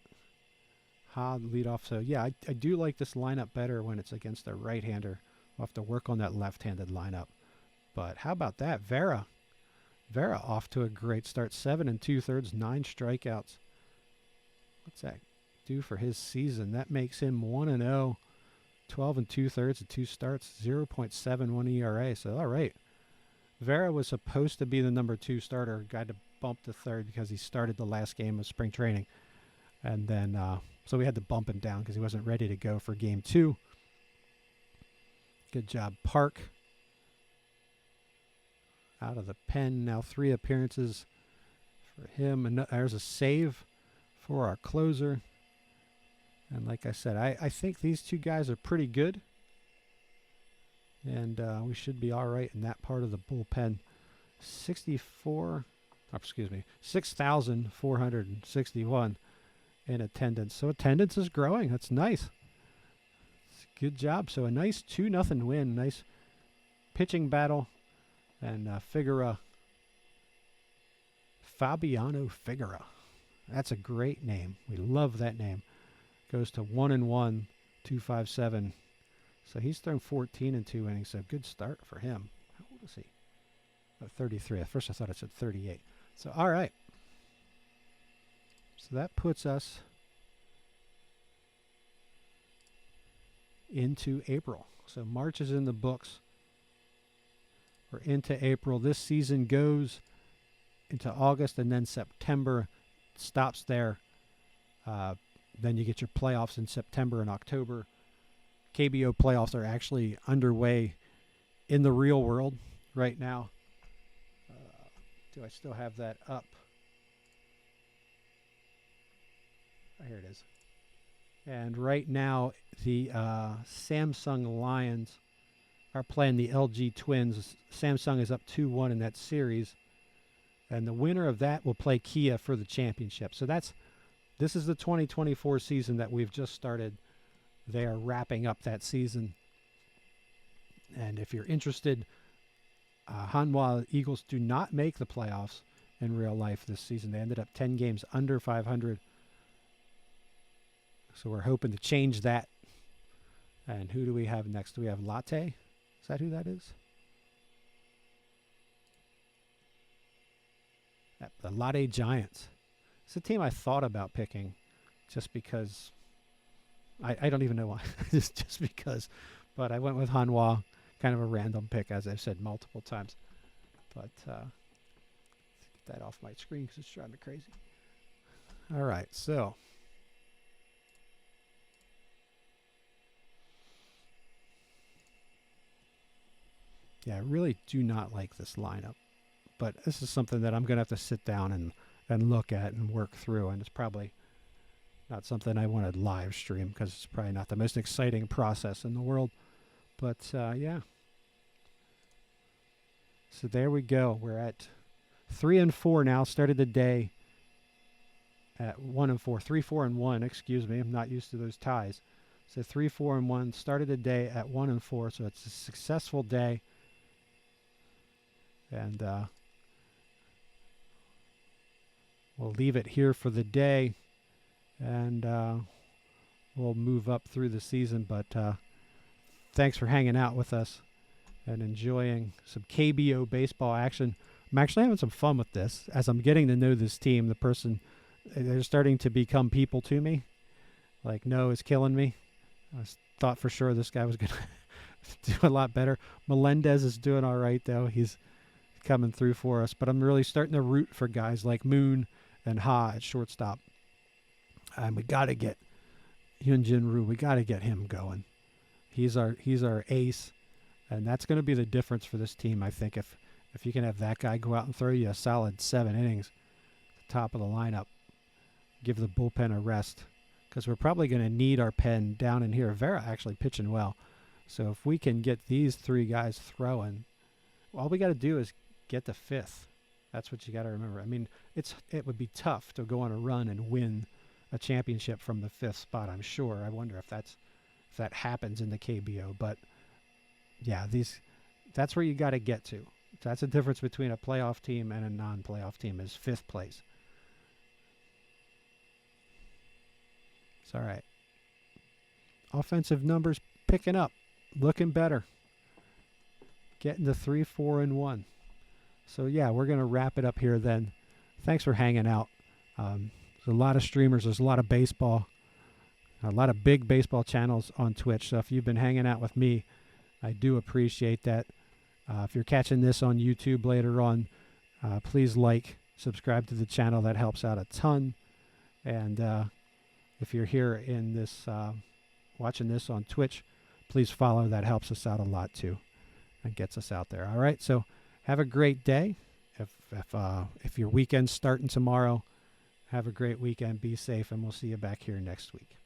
Ha, lead off. So, yeah, I do like this lineup better when it's against a right-hander. We'll have to work on that left-handed lineup. But how about that? Vera off to a great start. 7 2/3, 9 strikeouts. What's that do for his season? That makes him 1-0. 12 2/3 and 2 starts. 0.71 ERA. So, all right. Vera was supposed to be the number 2 starter, got to bump to third because he started the last game of spring training. And then, so we had to bump him down because he wasn't ready to go for game 2. Good job, Park. Out of the pen, now 3 appearances for him. And there's a save for our closer. And like I said, I think these 2 guys are pretty good. And we should be all right in that part of the bullpen. 6,461 in attendance. So attendance is growing. That's nice. Good job. So a nice 2-0 win. Nice pitching battle. And Figueroa. Fabiano Figueroa. That's a great name. We love that name. Goes to 1-1, 257. So he's thrown 14 in 2 innings. So good start for him. How old is he? 33. At first I thought it said 38. So all right. So that puts us into April. So March is in the books. We're into April. This season goes into August and then September. Stops there. Then you get your playoffs in September and October. KBO playoffs are actually underway in the real world right now. Do I still have that up? Oh, here it is. And right now, the Samsung Lions are playing the LG Twins. Samsung is up 2-1 in that series. And the winner of that will play Kia for the championship. So this is the 2024 season that we've just started. They are wrapping up that season. And if you're interested, Hanwha Eagles do not make the playoffs in real life this season. They ended up 10 games under 500. So we're hoping to change that. And who do we have next? Do we have Latte? Is that who that is? The Latte Giants. It's a team I thought about picking just because I don't even know why. just because. But I went with Hanwha. Kind of a random pick, as I've said multiple times. But let's get that off my screen because it's driving me crazy. All right, so yeah, I really do not like this lineup. But this is something that I'm going to have to sit down and look at and work through. And it's probably not something I want to live stream because it's probably not the most exciting process in the world. But, yeah. So there we go. We're at 3-4 now. Started the day at 1-4. 3-4-1, excuse me. I'm not used to those ties. So 3-4-1. Started the day at 1-4. So it's a successful day. And we'll leave it here for the day. And we'll move up through the season. But thanks for hanging out with us and enjoying some KBO baseball action. I'm actually having some fun with this as I'm getting to know this team. The person, they're starting to become people to me. Like, no, it's killing me. I thought for sure this guy was going to do a lot better. Melendez is doing all right, though. He's coming through for us. But I'm really starting to root for guys like Moon and Ha at shortstop. And we got to get Hyunjin Ryu. We got to get him going. He's our ace. And that's going to be the difference for this team, I think, if you can have that guy go out and throw you a solid 7 innings at the top of the lineup, give the bullpen a rest, because we're probably going to need our pen down in here. Vera actually pitching well. So if we can get these 3 guys throwing, all we got to do is get the 5th. That's what you got to remember. I mean, it would be tough to go on a run and win a championship from the 5th spot, I'm sure. I wonder if that happens in the KBO, but yeah, that's where you got to get to. That's the difference between a playoff team and a non-playoff team is 5th place. It's all right. Offensive numbers picking up, looking better. Getting to 3-4-1. So yeah, we're going to wrap it up here then. Thanks for hanging out. There's a lot of streamers. There's a lot of baseball. A lot of big baseball channels on Twitch. So if you've been hanging out with me, I do appreciate that. If you're catching this on YouTube later on, please subscribe to the channel. That helps out a ton. And if you're here in this, watching this on Twitch, please follow. That helps us out a lot too, and gets us out there. All right. So have a great day. If your weekend's starting tomorrow, have a great weekend. Be safe, and we'll see you back here next week.